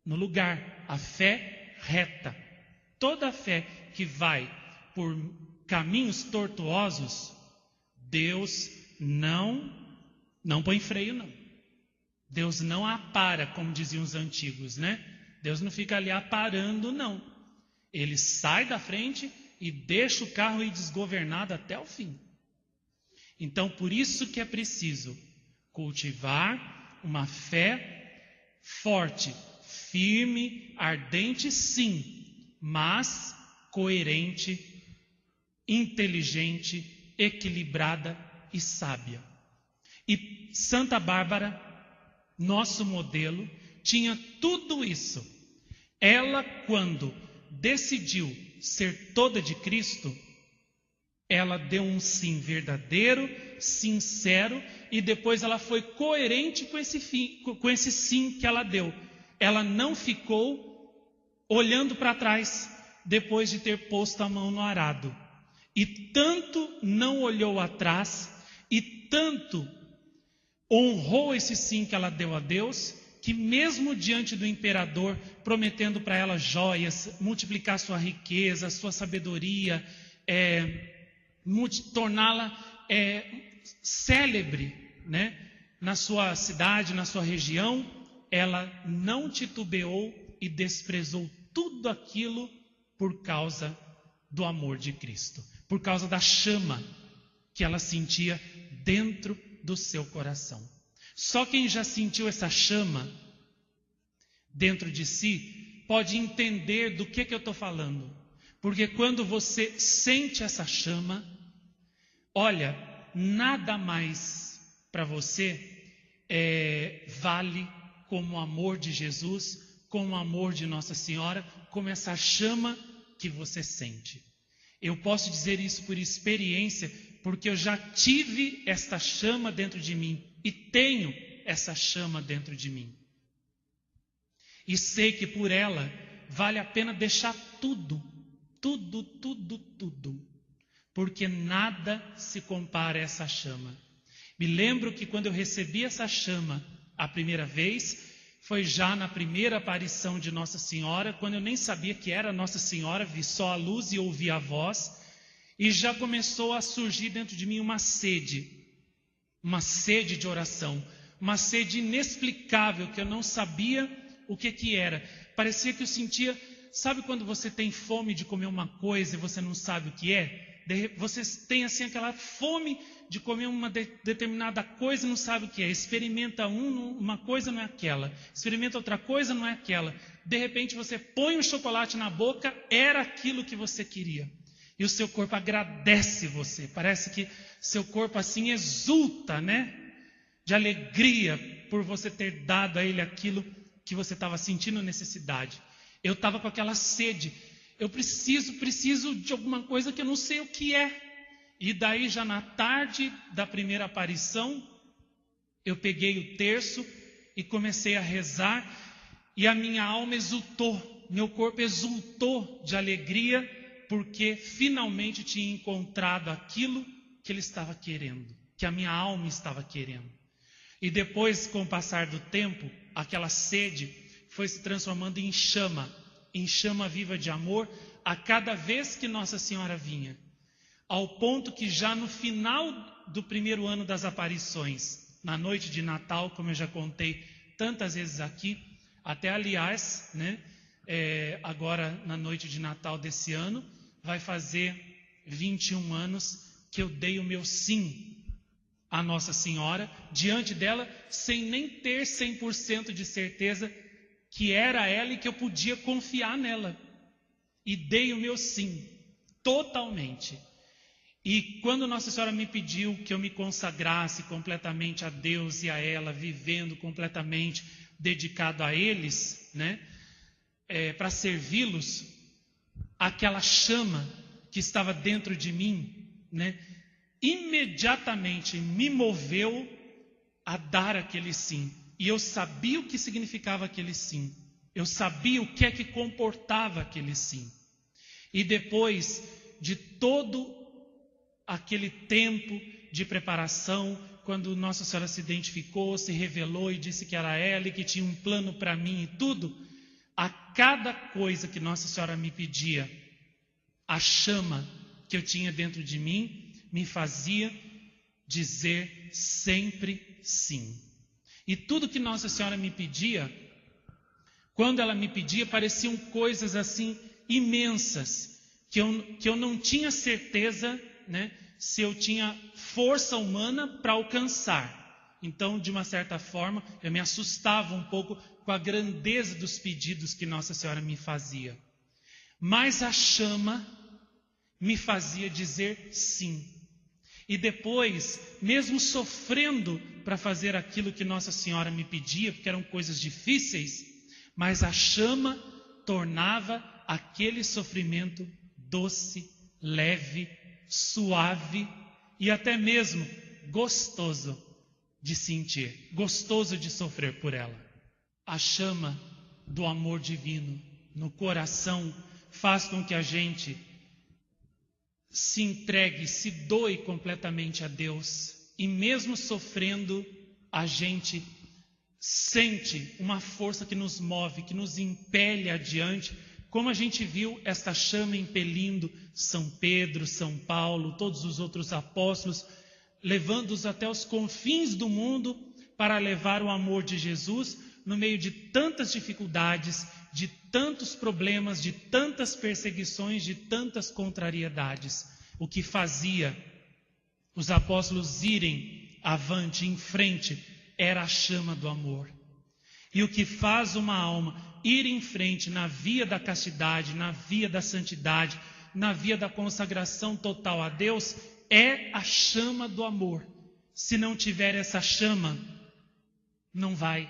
S1: no lugar, a fé reta. Toda a fé que vai por caminhos tortuosos, Deus não põe freio, não. Deus não apara, como diziam os antigos, né? Deus não fica ali aparando, não. Ele sai da frente e deixa o carro ir desgovernado até o fim. Então, por isso que é preciso Cultivar uma fé forte, firme, ardente, sim, mas coerente, inteligente, equilibrada e sábia. E Santa Bárbara, nosso modelo, tinha tudo isso. Ela, quando decidiu ser toda de Cristo, ela deu um sim verdadeiro, sincero, e depois ela foi coerente com esse sim que ela deu. Ela não ficou olhando para trás depois de ter posto a mão no arado. E tanto não olhou atrás, e tanto honrou esse sim que ela deu a Deus, que mesmo diante do imperador, prometendo para ela joias, multiplicar sua riqueza, sua sabedoria, torná-la célebre, né, na sua cidade, na sua região, ela não titubeou e desprezou tudo aquilo por causa do amor de Cristo, por causa da chama que ela sentia dentro do seu coração. Só quem já sentiu essa chama dentro de si pode entender do que eu estou falando. Porque quando você sente essa chama, olha, nada mais para você vale como o amor de Jesus, como o amor de Nossa Senhora, como essa chama que você sente. Eu posso dizer isso por experiência, porque eu já tive esta chama dentro de mim e tenho essa chama dentro de mim. E sei que por ela vale a pena deixar tudo, porque nada se compara a essa chama. Me lembro que quando eu recebi essa chama a primeira vez, foi já na primeira aparição de Nossa Senhora, quando eu nem sabia que era Nossa Senhora, vi só a luz e ouvi a voz, e já começou a surgir dentro de mim uma sede de oração, uma sede inexplicável, que eu não sabia o que era. Parecia que eu sentia, sabe quando você tem fome de comer uma coisa e você não sabe o que é? Você tem assim aquela fome de comer uma determinada coisa e não sabe o que é. Experimenta uma coisa, não é aquela. Experimenta outra coisa, não é aquela. De repente você põe um chocolate na boca, era aquilo que você queria. E o seu corpo agradece você. Parece que seu corpo assim exulta, né? De alegria por você ter dado a ele aquilo que você estava sentindo necessidade. Eu estava com aquela sede. Eu preciso de alguma coisa que eu não sei o que é. E daí já na tarde da primeira aparição, eu peguei o terço e comecei a rezar. E a minha alma exultou, meu corpo exultou de alegria, porque finalmente tinha encontrado aquilo que ele estava querendo, que a minha alma estava querendo. E depois, com o passar do tempo, aquela sede foi se transformando em chama viva de amor, a cada vez que Nossa Senhora vinha. Ao ponto que já no final do primeiro ano das aparições, na noite de Natal, como eu já contei tantas vezes aqui, até aliás, né, agora na noite de Natal desse ano, vai fazer 21 anos que eu dei o meu sim à Nossa Senhora, diante dela, sem nem ter 100% de certeza que era ela e que eu podia confiar nela. E dei o meu sim, totalmente. E quando Nossa Senhora me pediu que eu me consagrasse completamente a Deus e a ela, vivendo completamente dedicado a eles, né, para servi-los, aquela chama que estava dentro de mim, né, imediatamente me moveu a dar aquele sim. E eu sabia o que significava aquele sim. Eu sabia o que é que comportava aquele sim. E depois de todo aquele tempo de preparação, quando Nossa Senhora se identificou, se revelou e disse que era ela e que tinha um plano para mim e tudo, a cada coisa que Nossa Senhora me pedia, a chama que eu tinha dentro de mim me fazia dizer sempre sim. E tudo que Nossa Senhora me pedia, quando ela me pedia, pareciam coisas assim imensas, que eu não tinha certeza, né, se eu tinha força humana para alcançar. Então, de uma certa forma, eu me assustava um pouco com a grandeza dos pedidos que Nossa Senhora me fazia. Mas a chama me fazia dizer sim. E depois, mesmo sofrendo para fazer aquilo que Nossa Senhora me pedia, porque eram coisas difíceis, mas a chama tornava aquele sofrimento doce, leve, suave e até mesmo gostoso de sentir, gostoso de sofrer por ela. A chama do amor divino no coração faz com que a gente se entregue, se doe completamente a Deus. E mesmo sofrendo, a gente sente uma força que nos move, que nos impele adiante, como a gente viu esta chama impelindo São Pedro, São Paulo, todos os outros apóstolos, levando-os até os confins do mundo para levar o amor de Jesus no meio de tantas dificuldades, de tantos problemas, de tantas perseguições, de tantas contrariedades. O que fazia os apóstolos irem avante, em frente, era a chama do amor. E o que faz uma alma ir em frente na via da castidade, na via da santidade, na via da consagração total a Deus, é a chama do amor. Se não tiver essa chama, não vai,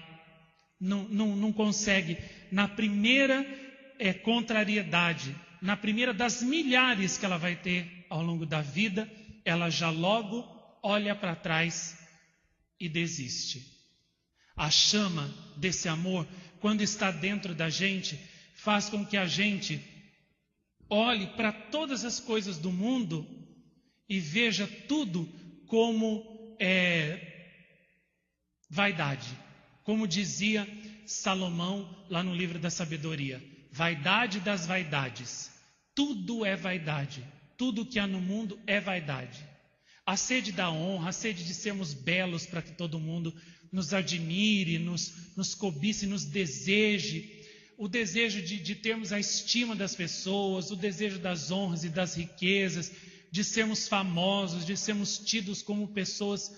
S1: não consegue. Na primeira contrariedade, na primeira das milhares que ela vai ter ao longo da vida, ela já logo olha para trás e desiste. A chama desse amor, quando está dentro da gente, faz com que a gente olhe para todas as coisas do mundo e veja tudo como vaidade. Como dizia Salomão lá no livro da sabedoria, vaidade das vaidades. Tudo é vaidade. Tudo que há no mundo é vaidade. A sede da honra, a sede de sermos belos para que todo mundo nos admire, nos cobice, nos deseje. O desejo de termos a estima das pessoas, o desejo das honras e das riquezas, de sermos famosos, de sermos tidos como pessoas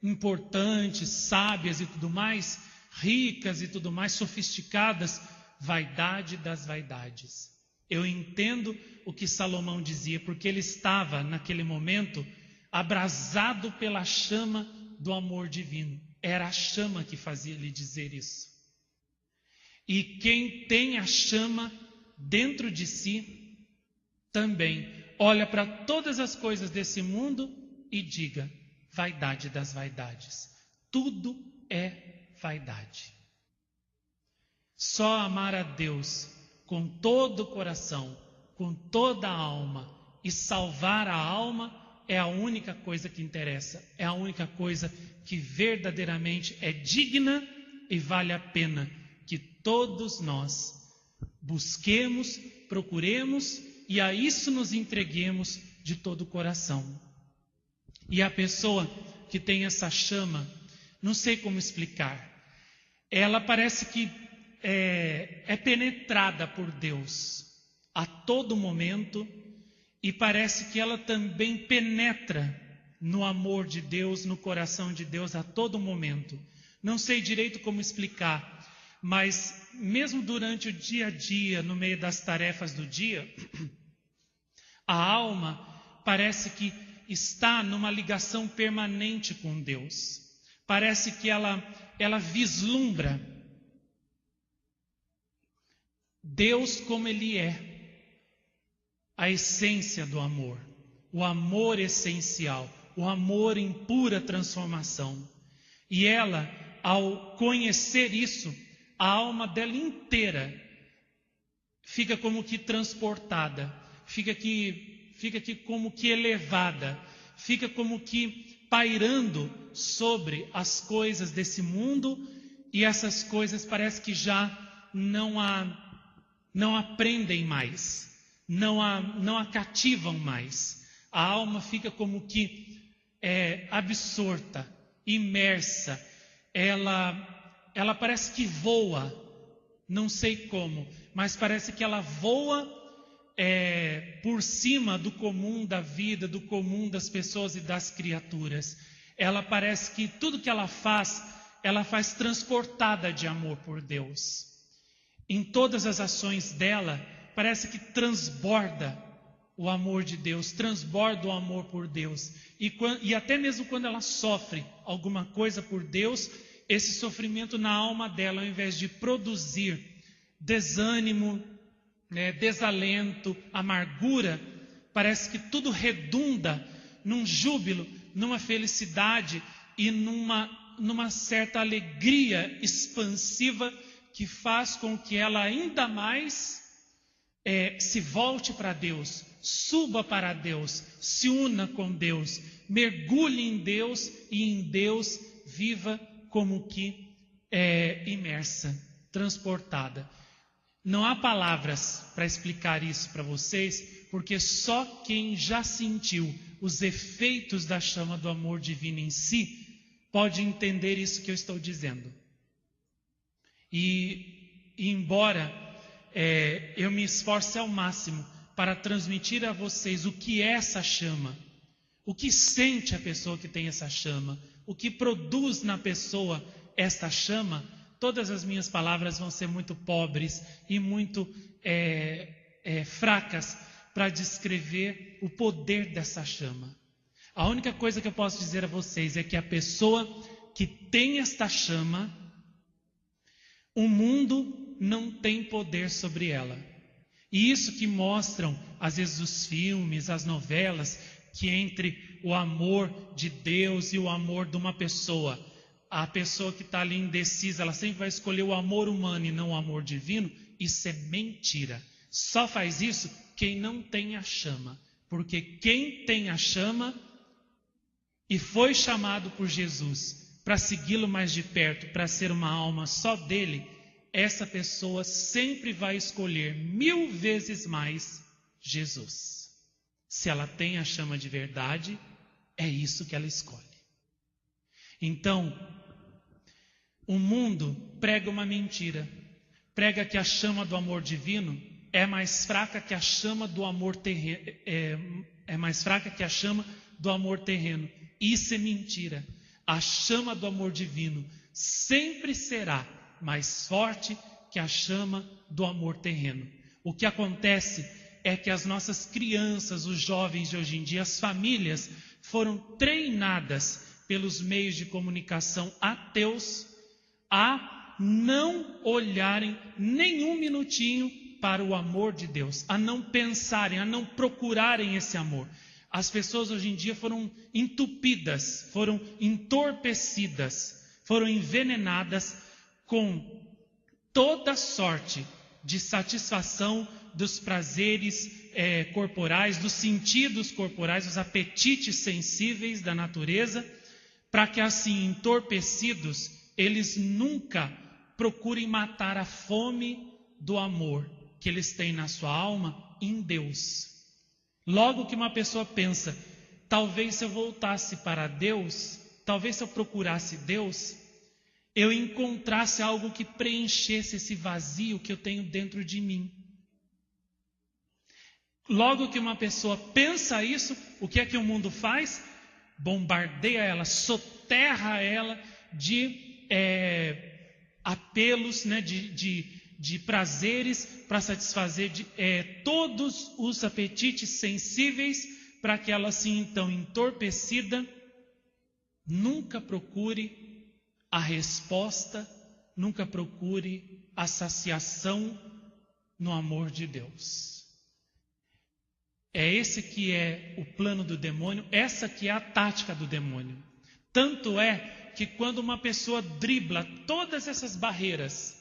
S1: importantes, sábias e tudo mais, ricas e tudo mais, sofisticadas. Vaidade das vaidades. Eu entendo o que Salomão dizia, porque ele estava, naquele momento, abrasado pela chama do amor divino. Era a chama que fazia ele dizer isso. E quem tem a chama dentro de si, também olha para todas as coisas desse mundo e diga, vaidade das vaidades. Tudo é vaidade. Só amar a Deus com todo o coração, com toda a alma e salvar a alma é a única coisa que interessa, é a única coisa que verdadeiramente é digna e vale a pena que todos nós busquemos, procuremos e a isso nos entreguemos de todo o coração. E a pessoa que tem essa chama, não sei como explicar, ela parece que é penetrada por Deus a todo momento e parece que ela também penetra no amor de Deus, no coração de Deus a todo momento. Não sei direito como explicar, mas mesmo durante o dia a dia, no meio das tarefas do dia, a alma parece que está numa ligação permanente com Deus. Parece que ela vislumbra Deus como Ele é, a essência do amor, o amor essencial, o amor em pura transformação. E ela, ao conhecer isso, a alma dela inteira fica como que transportada, fica aqui como que elevada, fica como que pairando sobre as coisas desse mundo, e essas coisas parece que já não aprendem mais, não a cativam mais. A alma fica como que absorta, imersa, ela parece que voa, não sei como, mas parece que ela voa por cima do comum da vida, do comum das pessoas e das criaturas. Ela parece que tudo que ela faz transportada de amor por Deus. Em todas as ações dela, parece que transborda o amor de Deus, transborda o amor por Deus. E até mesmo quando ela sofre alguma coisa por Deus, esse sofrimento na alma dela, ao invés de produzir desânimo, desalento, amargura, parece que tudo redunda num júbilo, numa felicidade e numa certa alegria expansiva que faz com que ela ainda mais se volte para Deus, suba para Deus, se una com Deus, mergulhe em Deus e em Deus viva como que imersa, transportada. Não há palavras para explicar isso para vocês, porque só quem já sentiu os efeitos da chama do amor divino em si pode entender isso que eu estou dizendo. E embora eu me esforce ao máximo para transmitir a vocês o que é essa chama, o que sente a pessoa que tem essa chama, o que produz na pessoa esta chama, todas as minhas palavras vão ser muito pobres e muito fracas para descrever o poder dessa chama. A única coisa que eu posso dizer a vocês é que a pessoa que tem esta chama, o mundo não tem poder sobre ela. E isso que mostram, às vezes, os filmes, as novelas, que entre o amor de Deus e o amor de uma pessoa, a pessoa que está ali indecisa, ela sempre vai escolher o amor humano e não o amor divino. Isso é mentira. Só faz isso quem não tem a chama. Porque quem tem a chama e foi chamado por Jesus para segui-lo mais de perto, para ser uma alma só dele, essa pessoa sempre vai escolher 1000 vezes mais Jesus. Se ela tem a chama de verdade, é isso que ela escolhe. Então, o mundo prega uma mentira. Prega que a chama do amor divino é mais fraca que a chama do amor terreno. É mais fraca que a chama do amor terreno. Isso é mentira. A chama do amor divino sempre será mais forte que a chama do amor terreno. O que acontece é que as nossas crianças, os jovens de hoje em dia, as famílias, foram treinadas pelos meios de comunicação ateus a não olharem nenhum minutinho para o amor de Deus, a não pensarem, a não procurarem esse amor. As pessoas hoje em dia foram entupidas, foram entorpecidas, foram envenenadas com toda sorte de satisfação dos prazeres corporais, dos sentidos corporais, dos apetites sensíveis da natureza, para que assim, entorpecidos, eles nunca procurem matar a fome do amor que eles têm na sua alma em Deus. Logo que uma pessoa pensa, talvez se eu voltasse para Deus, talvez se eu procurasse Deus, eu encontrasse algo que preenchesse esse vazio que eu tenho dentro de mim. Logo que uma pessoa pensa isso, o que é que o mundo faz? Bombardeia ela, soterra ela de apelos, de prazeres para satisfazer todos os apetites sensíveis, para que ela assim, então, entorpecida, nunca procure a resposta, nunca procure a saciação no amor de Deus. É esse que é o plano do demônio, essa que é a tática do demônio. Tanto é que quando uma pessoa dribla todas essas barreiras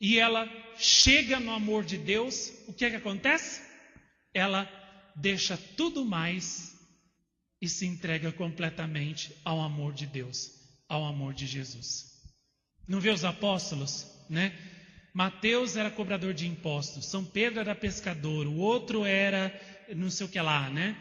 S1: e ela chega no amor de Deus, o que é que acontece? Ela deixa tudo mais e se entrega completamente ao amor de Deus, ao amor de Jesus. Não vê os apóstolos, né? Mateus era cobrador de impostos, São Pedro era pescador, o outro era não sei o que lá, né?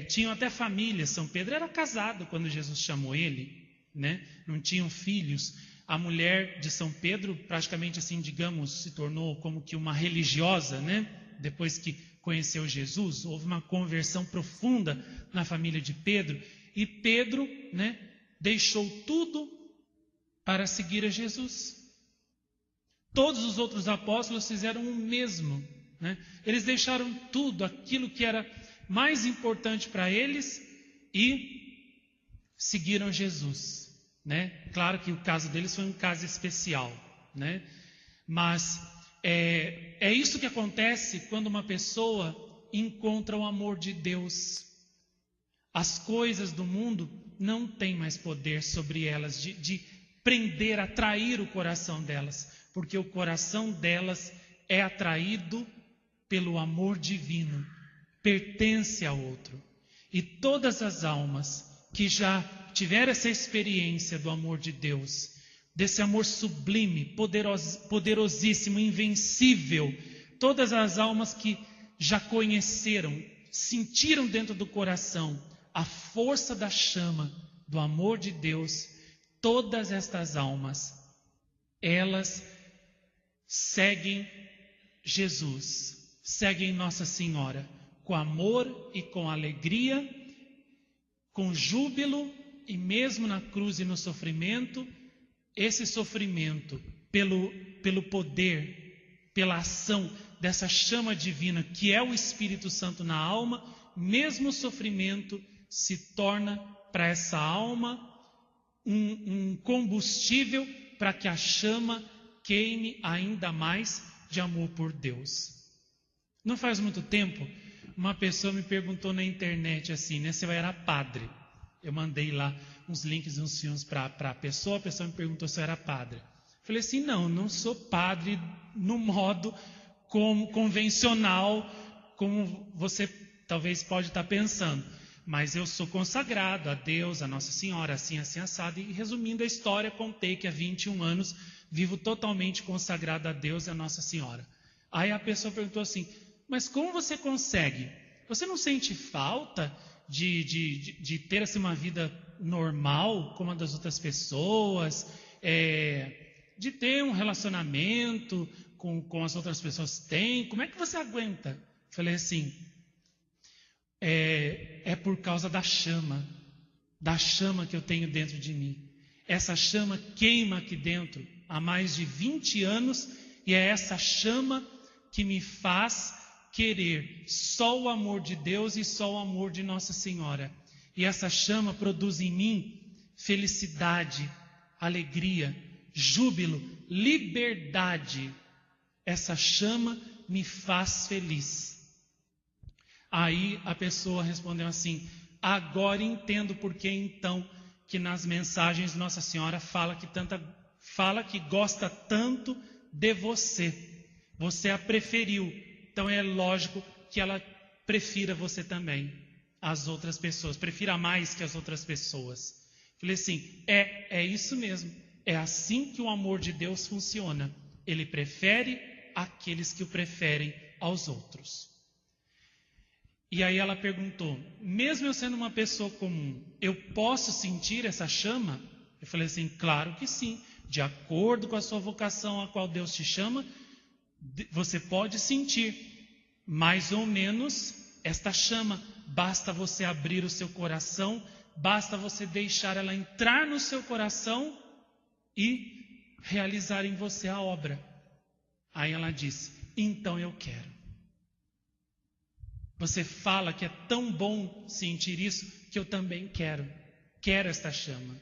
S1: Tinham até família. São Pedro era casado quando Jesus chamou ele, né? Não tinham filhos. A mulher de São Pedro, praticamente assim, digamos, se tornou como que uma religiosa, né? Depois que conheceu Jesus, houve uma conversão profunda na família de Pedro. E Pedro, né, deixou tudo para seguir a Jesus. Todos os outros apóstolos fizeram o mesmo, né? Eles deixaram tudo, aquilo que era mais importante para eles, e seguiram Jesus, né? Claro que o caso deles foi um caso especial, né? Mas é isso que acontece quando uma pessoa encontra o amor de Deus. As coisas do mundo não têm mais poder sobre elas, de prender, atrair o coração delas, porque o coração delas é atraído pelo amor divino, pertence a outro. E todas as almas que já tiveram essa experiência do amor de Deus, desse amor sublime, poderosíssimo, invencível, todas as almas que já conheceram, sentiram dentro do coração a força da chama do amor de Deus, todas estas almas, elas seguem Jesus, seguem Nossa Senhora, com amor e com alegria, com júbilo, e mesmo na cruz e no sofrimento, esse sofrimento, pelo poder, pela ação dessa chama divina, que é o Espírito Santo na alma, mesmo o sofrimento se torna para essa alma um combustível para que a chama queime ainda mais de amor por Deus. Não faz muito tempo, uma pessoa me perguntou na internet assim, né, se eu era padre. Eu mandei lá uns links e uns filmes para a pessoa me perguntou se eu era padre. Falei assim, não sou padre no modo convencional, como você talvez pode estar pensando. Mas eu sou consagrado a Deus, a Nossa Senhora, assim, assado. E resumindo a história, contei que há 21 anos vivo totalmente consagrado a Deus e a Nossa Senhora. Aí a pessoa perguntou assim, mas como você consegue? Você não sente falta de ter assim, uma vida normal, como a das outras pessoas? De ter um relacionamento com as outras pessoas têm? Como é que você aguenta? Falei assim, é por causa da chama que eu tenho dentro de mim. Essa chama queima aqui dentro há mais de 20 anos e é essa chama que me faz querer só o amor de Deus e só o amor de Nossa Senhora. E essa chama produz em mim felicidade, alegria, júbilo, liberdade. Essa chama me faz feliz. Aí a pessoa respondeu assim, agora entendo por que então que nas mensagens Nossa Senhora fala que gosta tanto de você. Você a preferiu, então é lógico que ela prefira você também, as outras pessoas, prefira mais que as outras pessoas. Falei assim, é isso mesmo, é assim que o amor de Deus funciona. Ele prefere aqueles que o preferem aos outros. E aí ela perguntou, mesmo eu sendo uma pessoa comum, eu posso sentir essa chama? Eu falei assim, claro que sim. De acordo com a sua vocação a qual Deus te chama, você pode sentir mais ou menos esta chama. Basta você abrir o seu coração, basta você deixar ela entrar no seu coração e realizar em você a obra. Aí ela disse, então eu quero. Você fala que é tão bom sentir isso, que eu também quero esta chama.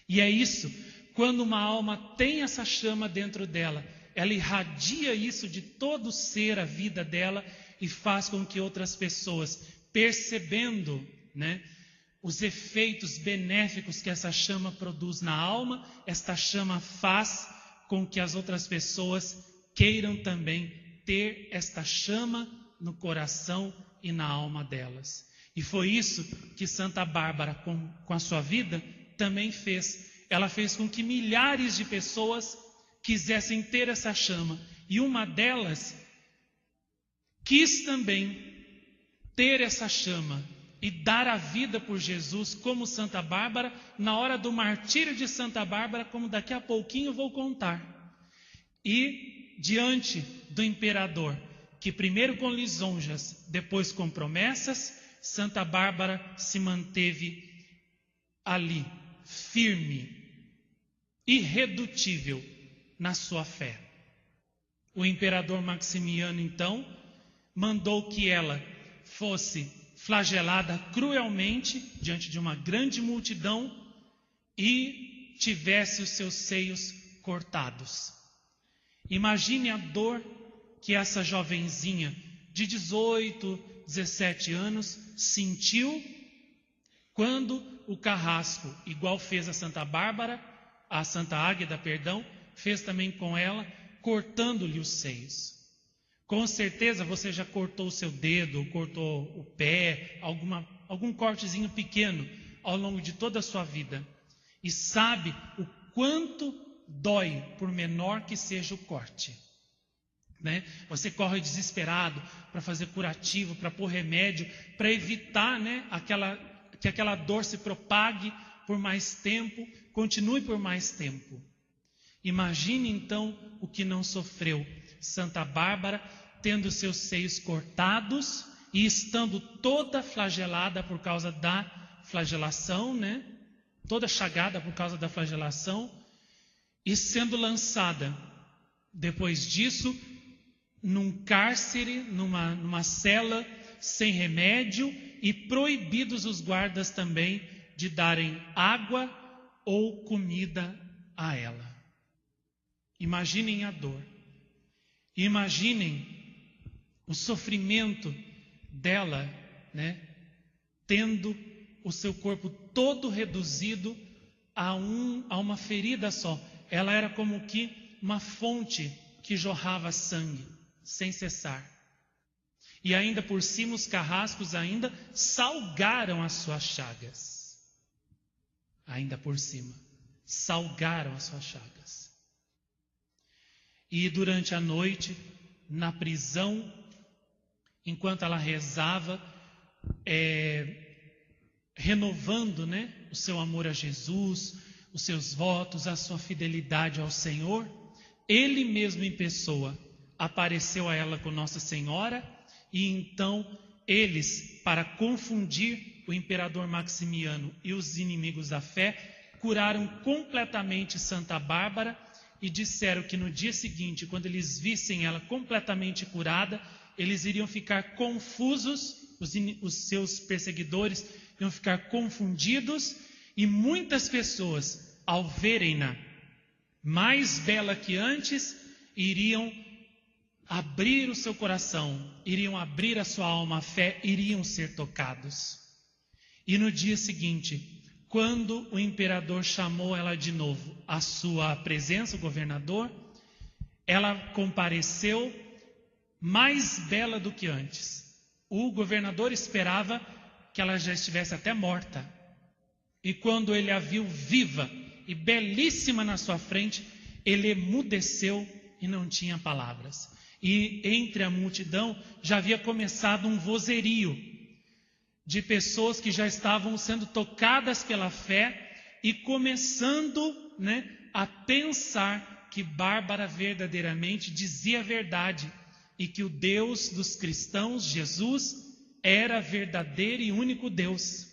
S1: E é isso, quando uma alma tem essa chama dentro dela, ela irradia isso de todo ser, a vida dela, e faz com que outras pessoas, percebendo, né, os efeitos benéficos que essa chama produz na alma, esta chama faz com que as outras pessoas queiram também ter esta chama no coração e na alma delas. E foi isso que Santa Bárbara, com a sua vida, também fez. Ela fez com que milhares de pessoas quisessem ter essa chama. E uma delas quis também ter essa chama e dar a vida por Jesus, como Santa Bárbara, na hora do martírio de Santa Bárbara, como daqui a pouquinho vou contar. E diante do imperador, que primeiro com lisonjas, depois com promessas, Santa Bárbara se manteve ali, firme, irredutível na sua fé. O imperador Maximiano, então, mandou que ela fosse flagelada cruelmente diante de uma grande multidão e tivesse os seus seios cortados. Imagine a dor que essa jovenzinha de 18, 17 anos sentiu quando o carrasco, igual fez a Santa Águeda, fez também com ela, cortando-lhe os seios. Com certeza você já cortou o seu dedo, ou cortou o pé, algum cortezinho pequeno ao longo de toda a sua vida. E sabe o quanto dói, por menor que seja o corte. Né? Você corre desesperado para fazer curativo, para pôr remédio, para evitar, né, que aquela dor se propague por mais tempo, continue por mais tempo. Imagine então o que não sofreu Santa Bárbara, tendo seus seios cortados e estando toda flagelada por causa da flagelação, né? Toda chagada por causa da flagelação, e sendo lançada, depois disso, num cárcere, numa cela, sem remédio, e proibidos os guardas também de darem água ou comida a ela. Imaginem a dor. Imaginem o sofrimento dela, né, tendo o seu corpo todo reduzido a uma ferida só. Ela era como que uma fonte que jorrava sangue, sem cessar. E ainda por cima, os carrascos ainda salgaram as suas chagas. Ainda por cima, salgaram as suas chagas. E durante a noite, na prisão, enquanto ela rezava, renovando, né, o seu amor a Jesus, os seus votos, a sua fidelidade ao Senhor, ele mesmo em pessoa apareceu a ela com Nossa Senhora, e então eles, para confundir o imperador Maximiano e os inimigos da fé, curaram completamente Santa Bárbara e disseram que no dia seguinte, quando eles vissem ela completamente curada, eles iriam ficar confusos, os seus perseguidores iam ficar confundidos, e muitas pessoas, ao verem-na mais bela que antes, iriam abrir o seu coração, iriam abrir a sua alma à fé, iriam ser tocados. E no dia seguinte, quando o imperador chamou ela de novo à sua presença, o governador, ela compareceu mais bela do que antes. O governador esperava que ela já estivesse até morta. E quando ele a viu viva e belíssima na sua frente, ele emudeceu e não tinha palavras. E entre a multidão já havia começado um vozerio de pessoas que já estavam sendo tocadas pela fé e começando, né, a pensar que Bárbara verdadeiramente dizia a verdade e que o Deus dos cristãos, Jesus, era verdadeiro e único Deus.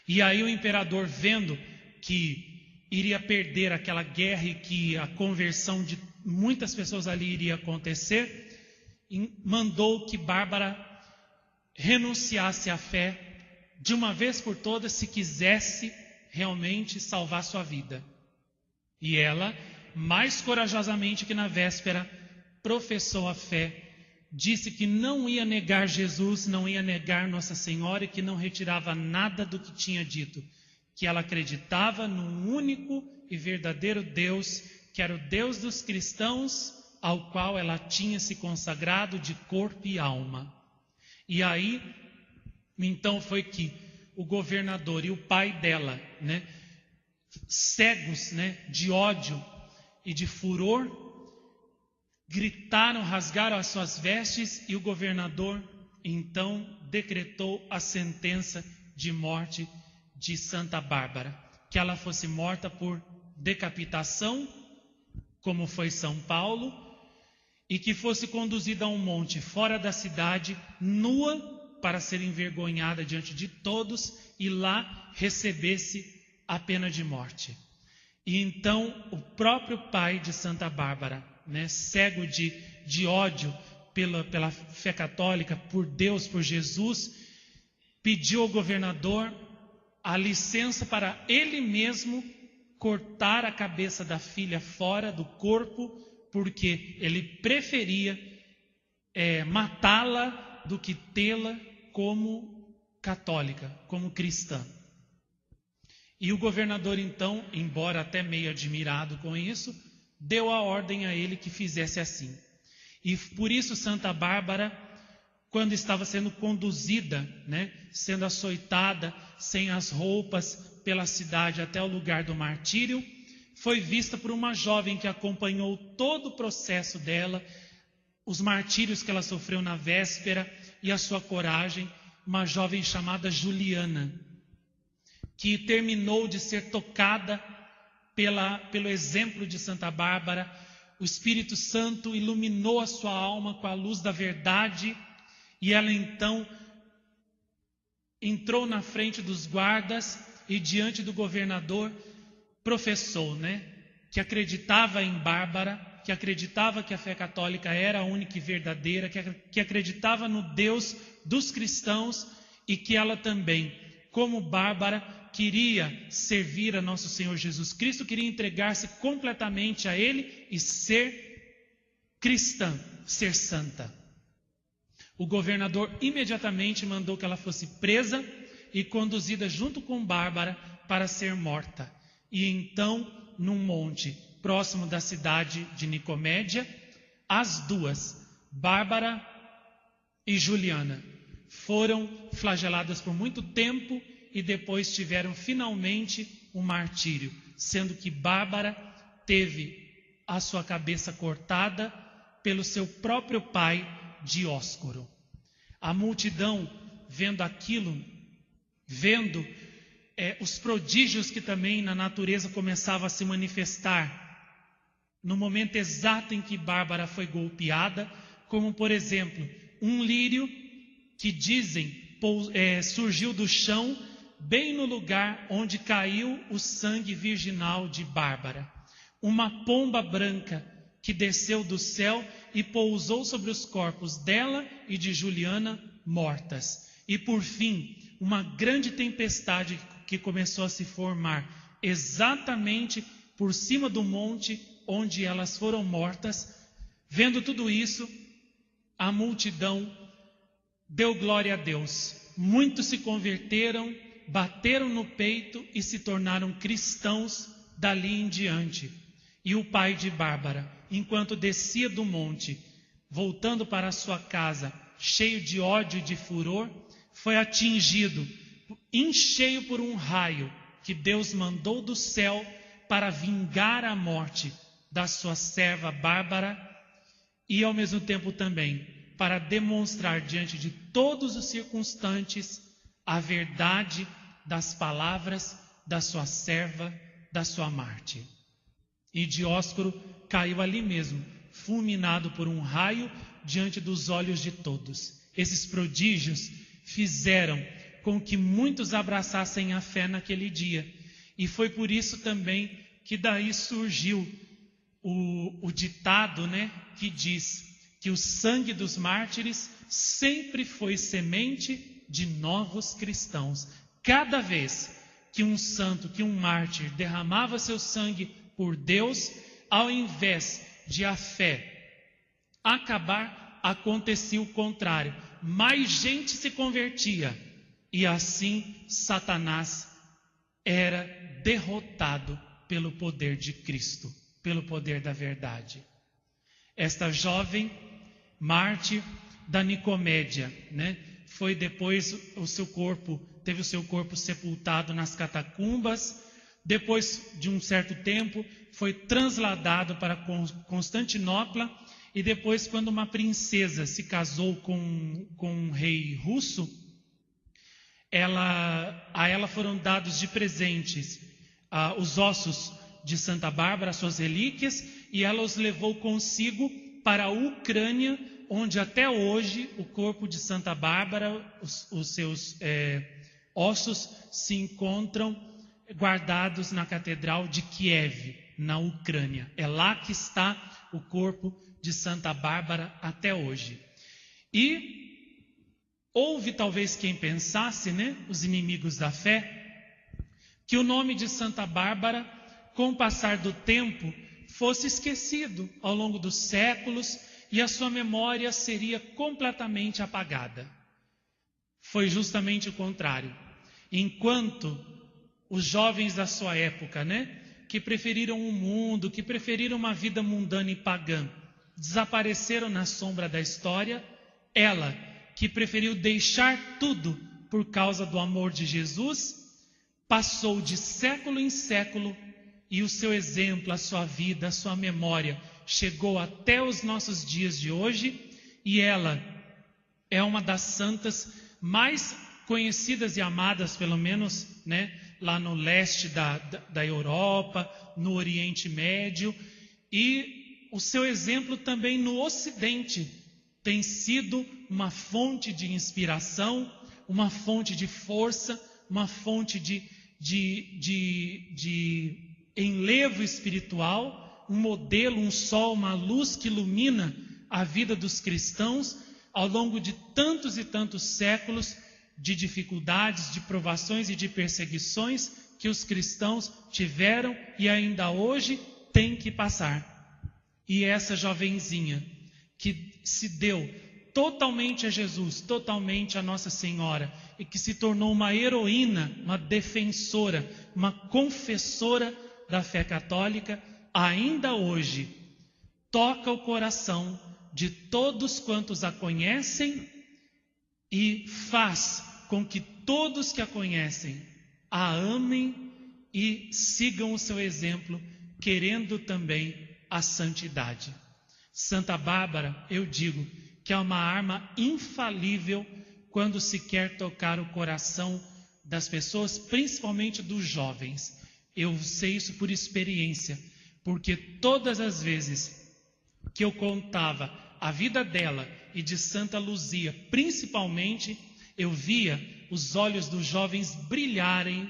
S1: E aí o imperador, vendo que iria perder aquela guerra e que a conversão de muitas pessoas ali iria acontecer, mandou que Bárbara renunciasse à fé de uma vez por todas, se quisesse realmente salvar sua vida. E ela, mais corajosamente que na véspera, professou a fé, disse que não ia negar Jesus, não ia negar Nossa Senhora e que não retirava nada do que tinha dito, que ela acreditava num único e verdadeiro Deus, que era o Deus dos cristãos, ao qual ela tinha se consagrado de corpo e alma. E aí, então foi que o governador e o pai dela, né, cegos, né, de ódio e de furor, gritaram, rasgaram as suas vestes, e o governador então decretou a sentença de morte de Santa Bárbara, que ela fosse morta por decapitação, como foi São Paulo, e que fosse conduzida a um monte fora da cidade, nua, para ser envergonhada diante de todos e lá recebesse a pena de morte. E então o próprio pai de Santa Bárbara, né, cego de ódio pela fé católica, por Deus, por Jesus, pediu ao governador a licença para ele mesmo cortar a cabeça da filha fora do corpo, porque ele preferia matá-la do que tê-la como católica, como cristã. E o governador então, embora até meio admirado com isso, deu a ordem a ele que fizesse assim. E por isso Santa Bárbara, quando estava sendo conduzida, né, sendo açoitada, sem as roupas, pela cidade até o lugar do martírio, foi vista por uma jovem que acompanhou todo o processo dela, os martírios que ela sofreu na véspera e a sua coragem, uma jovem chamada que terminou de ser tocada pelo exemplo de Santa Bárbara. O Espírito Santo iluminou a sua alma com a luz da verdade e ela então entrou na frente dos guardas e diante do governador professou, né, que acreditava em Bárbara, que acreditava que a fé católica era a única e verdadeira, que acreditava no Deus dos cristãos e que ela também, como Bárbara, queria servir a nosso Senhor Jesus Cristo, queria entregar-se completamente a Ele e ser cristã, ser santa. O governador imediatamente mandou que ela fosse presa e conduzida junto com Bárbara para ser morta. E então, num monte próximo da cidade de Nicomédia, as duas, Bárbara e Juliana, foram flageladas por muito tempo e depois tiveram finalmente um martírio, sendo que Bárbara teve a sua cabeça cortada pelo seu próprio pai, Dióscoro. A multidão, vendo aquilo, vendo os prodígios que também na natureza começavam a se manifestar, no momento exato em que Bárbara foi golpeada, como por exemplo, um lírio que dizem surgiu do chão, bem no lugar onde caiu o sangue virginal de Bárbara. Uma pomba branca que desceu do céu e pousou sobre os corpos dela e de Juliana mortas. E por fim, uma grande tempestade que começou a se formar exatamente por cima do monte onde elas foram mortas. Vendo tudo isso, a multidão deu glória a Deus. Muitos se converteram, bateram no peito e se tornaram cristãos dali em diante. E o pai de Bárbara, enquanto descia do monte, voltando para a sua casa, cheio de ódio e de furor, foi atingido em cheio por um raio que Deus mandou do céu para vingar a morte da sua serva Bárbara e ao mesmo tempo também para demonstrar diante de todos os circunstantes a verdade das palavras da sua serva, da sua mártir. E Dióscoro caiu ali mesmo, fulminado por um raio diante dos olhos de todos. Esses prodígios fizeram com que muitos abraçassem a fé naquele dia. E foi por isso também que daí surgiu o ditado, né, que diz que o sangue dos mártires sempre foi semente de novos cristãos. Cada vez que um santo, que um mártir derramava seu sangue por Deus, ao invés de a fé acabar, acontecia o contrário. Mais gente se convertia e assim Satanás era derrotado pelo poder de Cristo, pelo poder da verdade. Esta jovem mártir da Nicomédia, né, foi depois teve o seu corpo sepultado nas catacumbas. Depois de um certo tempo, foi trasladado para Constantinopla. E depois, quando uma princesa se casou com um rei russo, a ela foram dados de presentes os ossos de Santa Bárbara, suas relíquias, e ela os levou consigo para a Ucrânia, onde até hoje o corpo de Santa Bárbara, os seus ossos se encontram guardados na Catedral de Kiev, na Ucrânia. É lá que está o corpo de Santa Bárbara até hoje. E houve talvez quem pensasse, os inimigos da fé, que o nome de Santa Bárbara, com o passar do tempo, fosse esquecido ao longo dos séculos e a sua memória seria completamente apagada. Foi justamente o contrário. Enquanto os jovens da sua época, que preferiram o mundo, que preferiram uma vida mundana e pagã, desapareceram na sombra da história, ela, que preferiu deixar tudo por causa do amor de Jesus, passou de século em século e o seu exemplo, a sua vida, a sua memória chegou até os nossos dias de hoje, e ela é uma das santas mais conhecidas e amadas, pelo menos, lá no leste da Europa, no Oriente Médio, e o seu exemplo também no Ocidente tem sido uma fonte de inspiração, uma fonte de força, uma fonte de enlevo espiritual, um modelo, um sol, uma luz que ilumina a vida dos cristãos ao longo de tantos e tantos séculos de dificuldades, de provações e de perseguições que os cristãos tiveram e ainda hoje têm que passar. E essa jovenzinha que se deu totalmente a Jesus, totalmente a Nossa Senhora, e que se tornou uma heroína, uma defensora, uma confessora da fé católica, ainda hoje toca o coração de todos quantos a conhecem e faz com que todos que a conhecem a amem e sigam o seu exemplo, querendo também a santidade. Santa Bárbara, eu digo, que é uma arma infalível quando se quer tocar o coração das pessoas, principalmente dos jovens. Eu sei isso por experiência, porque todas as vezes que eu contava a vida dela e de Santa Luzia, principalmente, eu via os olhos dos jovens brilharem,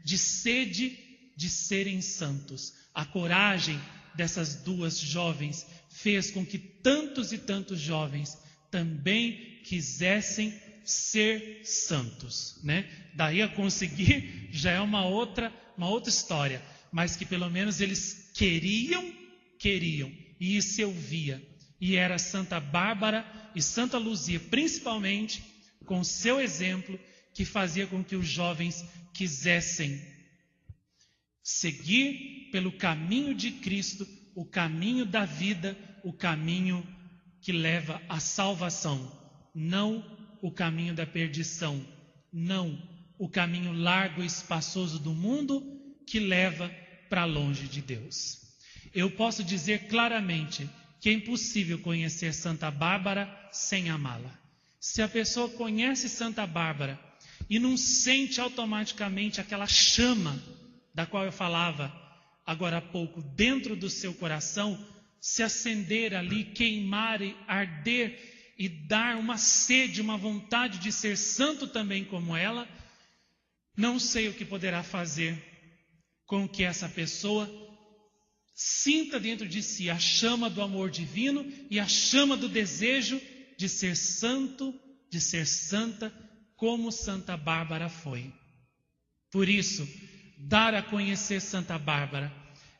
S1: de sede de serem santos. A coragem dessas duas jovens fez com que tantos e tantos jovens também quisessem ser santos, Daí a conseguir já é uma outra história, mas que pelo menos eles queriam, e isso eu via. E era Santa Bárbara e Santa Luzia, principalmente, com seu exemplo, que fazia com que os jovens quisessem seguir pelo caminho de Cristo, o caminho da vida, o caminho que leva à salvação, não o caminho da perdição, não o caminho largo e espaçoso do mundo que leva para longe de Deus. Eu posso dizer claramente que é impossível conhecer Santa Bárbara sem amá-la. Se a pessoa conhece Santa Bárbara e não sente automaticamente aquela chama da qual eu falava agora há pouco, dentro do seu coração, se acender ali, queimar e arder e dar uma sede, uma vontade de ser santo também como ela, não sei o que poderá fazer com que essa pessoa sinta dentro de si a chama do amor divino e a chama do desejo de ser santo, de ser santa, como Santa Bárbara foi. Por isso, dar a conhecer Santa Bárbara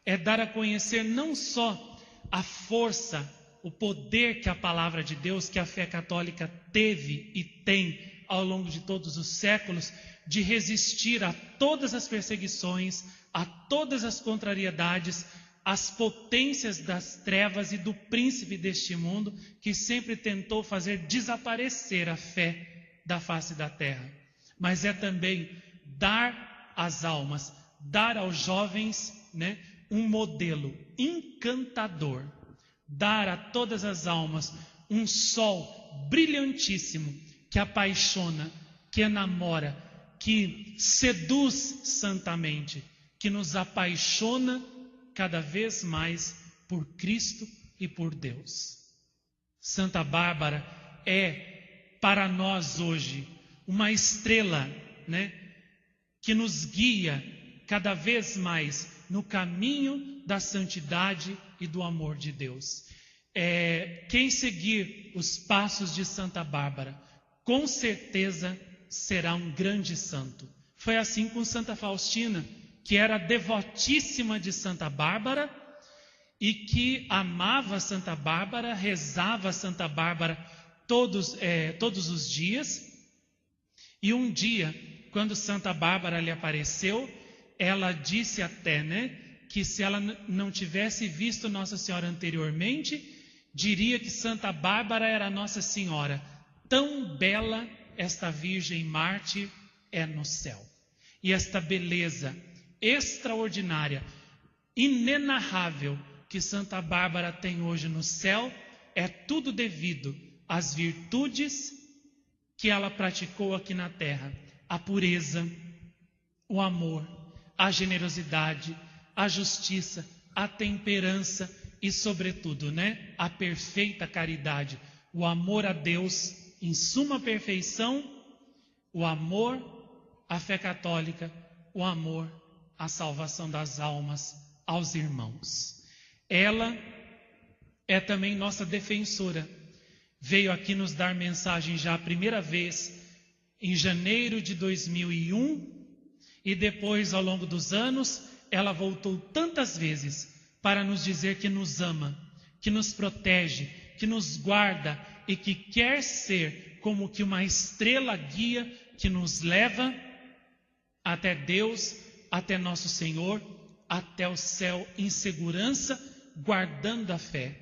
S1: é dar a conhecer não só a força, o poder que a palavra de Deus, que a fé católica teve e tem ao longo de todos os séculos, de resistir a todas as perseguições, a todas as contrariedades, às potências das trevas e do príncipe deste mundo, que sempre tentou fazer desaparecer a fé da face da terra. Mas é também dar às almas, dar aos jovens, um modelo encantador, dar a todas as almas um sol brilhantíssimo que apaixona, que enamora, que seduz santamente, que nos apaixona cada vez mais por Cristo e por Deus. Santa Bárbara é para nós hoje uma estrela, né, que nos guia cada vez mais no caminho da santidade e do amor de Deus. Quem seguir os passos de Santa Bárbara, com certeza será um grande santo. Foi assim com Santa Faustina, que era devotíssima de Santa Bárbara e que amava Santa Bárbara, rezava Santa Bárbara todos os dias. E um dia, quando Santa Bárbara lhe apareceu, ela disse até, né, que se ela não tivesse visto Nossa Senhora anteriormente, diria que Santa Bárbara era Nossa Senhora. Tão bela esta Virgem Mártir é no céu. E esta beleza extraordinária, inenarrável, que Santa Bárbara tem hoje no céu, é tudo devido às virtudes que ela praticou aqui na terra. A pureza, o amor, a generosidade, a justiça, a temperança e, sobretudo, né, a perfeita caridade, o amor a Deus em suma perfeição, o amor à fé católica, o amor à salvação das almas, aos irmãos. Ela é também nossa defensora. Veio aqui nos dar mensagem já a primeira vez em janeiro de 2001 e depois, ao longo dos anos, ela voltou tantas vezes para nos dizer que nos ama, que nos protege, que nos guarda e que quer ser como que uma estrela guia que nos leva até Deus, até nosso Senhor, até o céu em segurança, guardando a fé.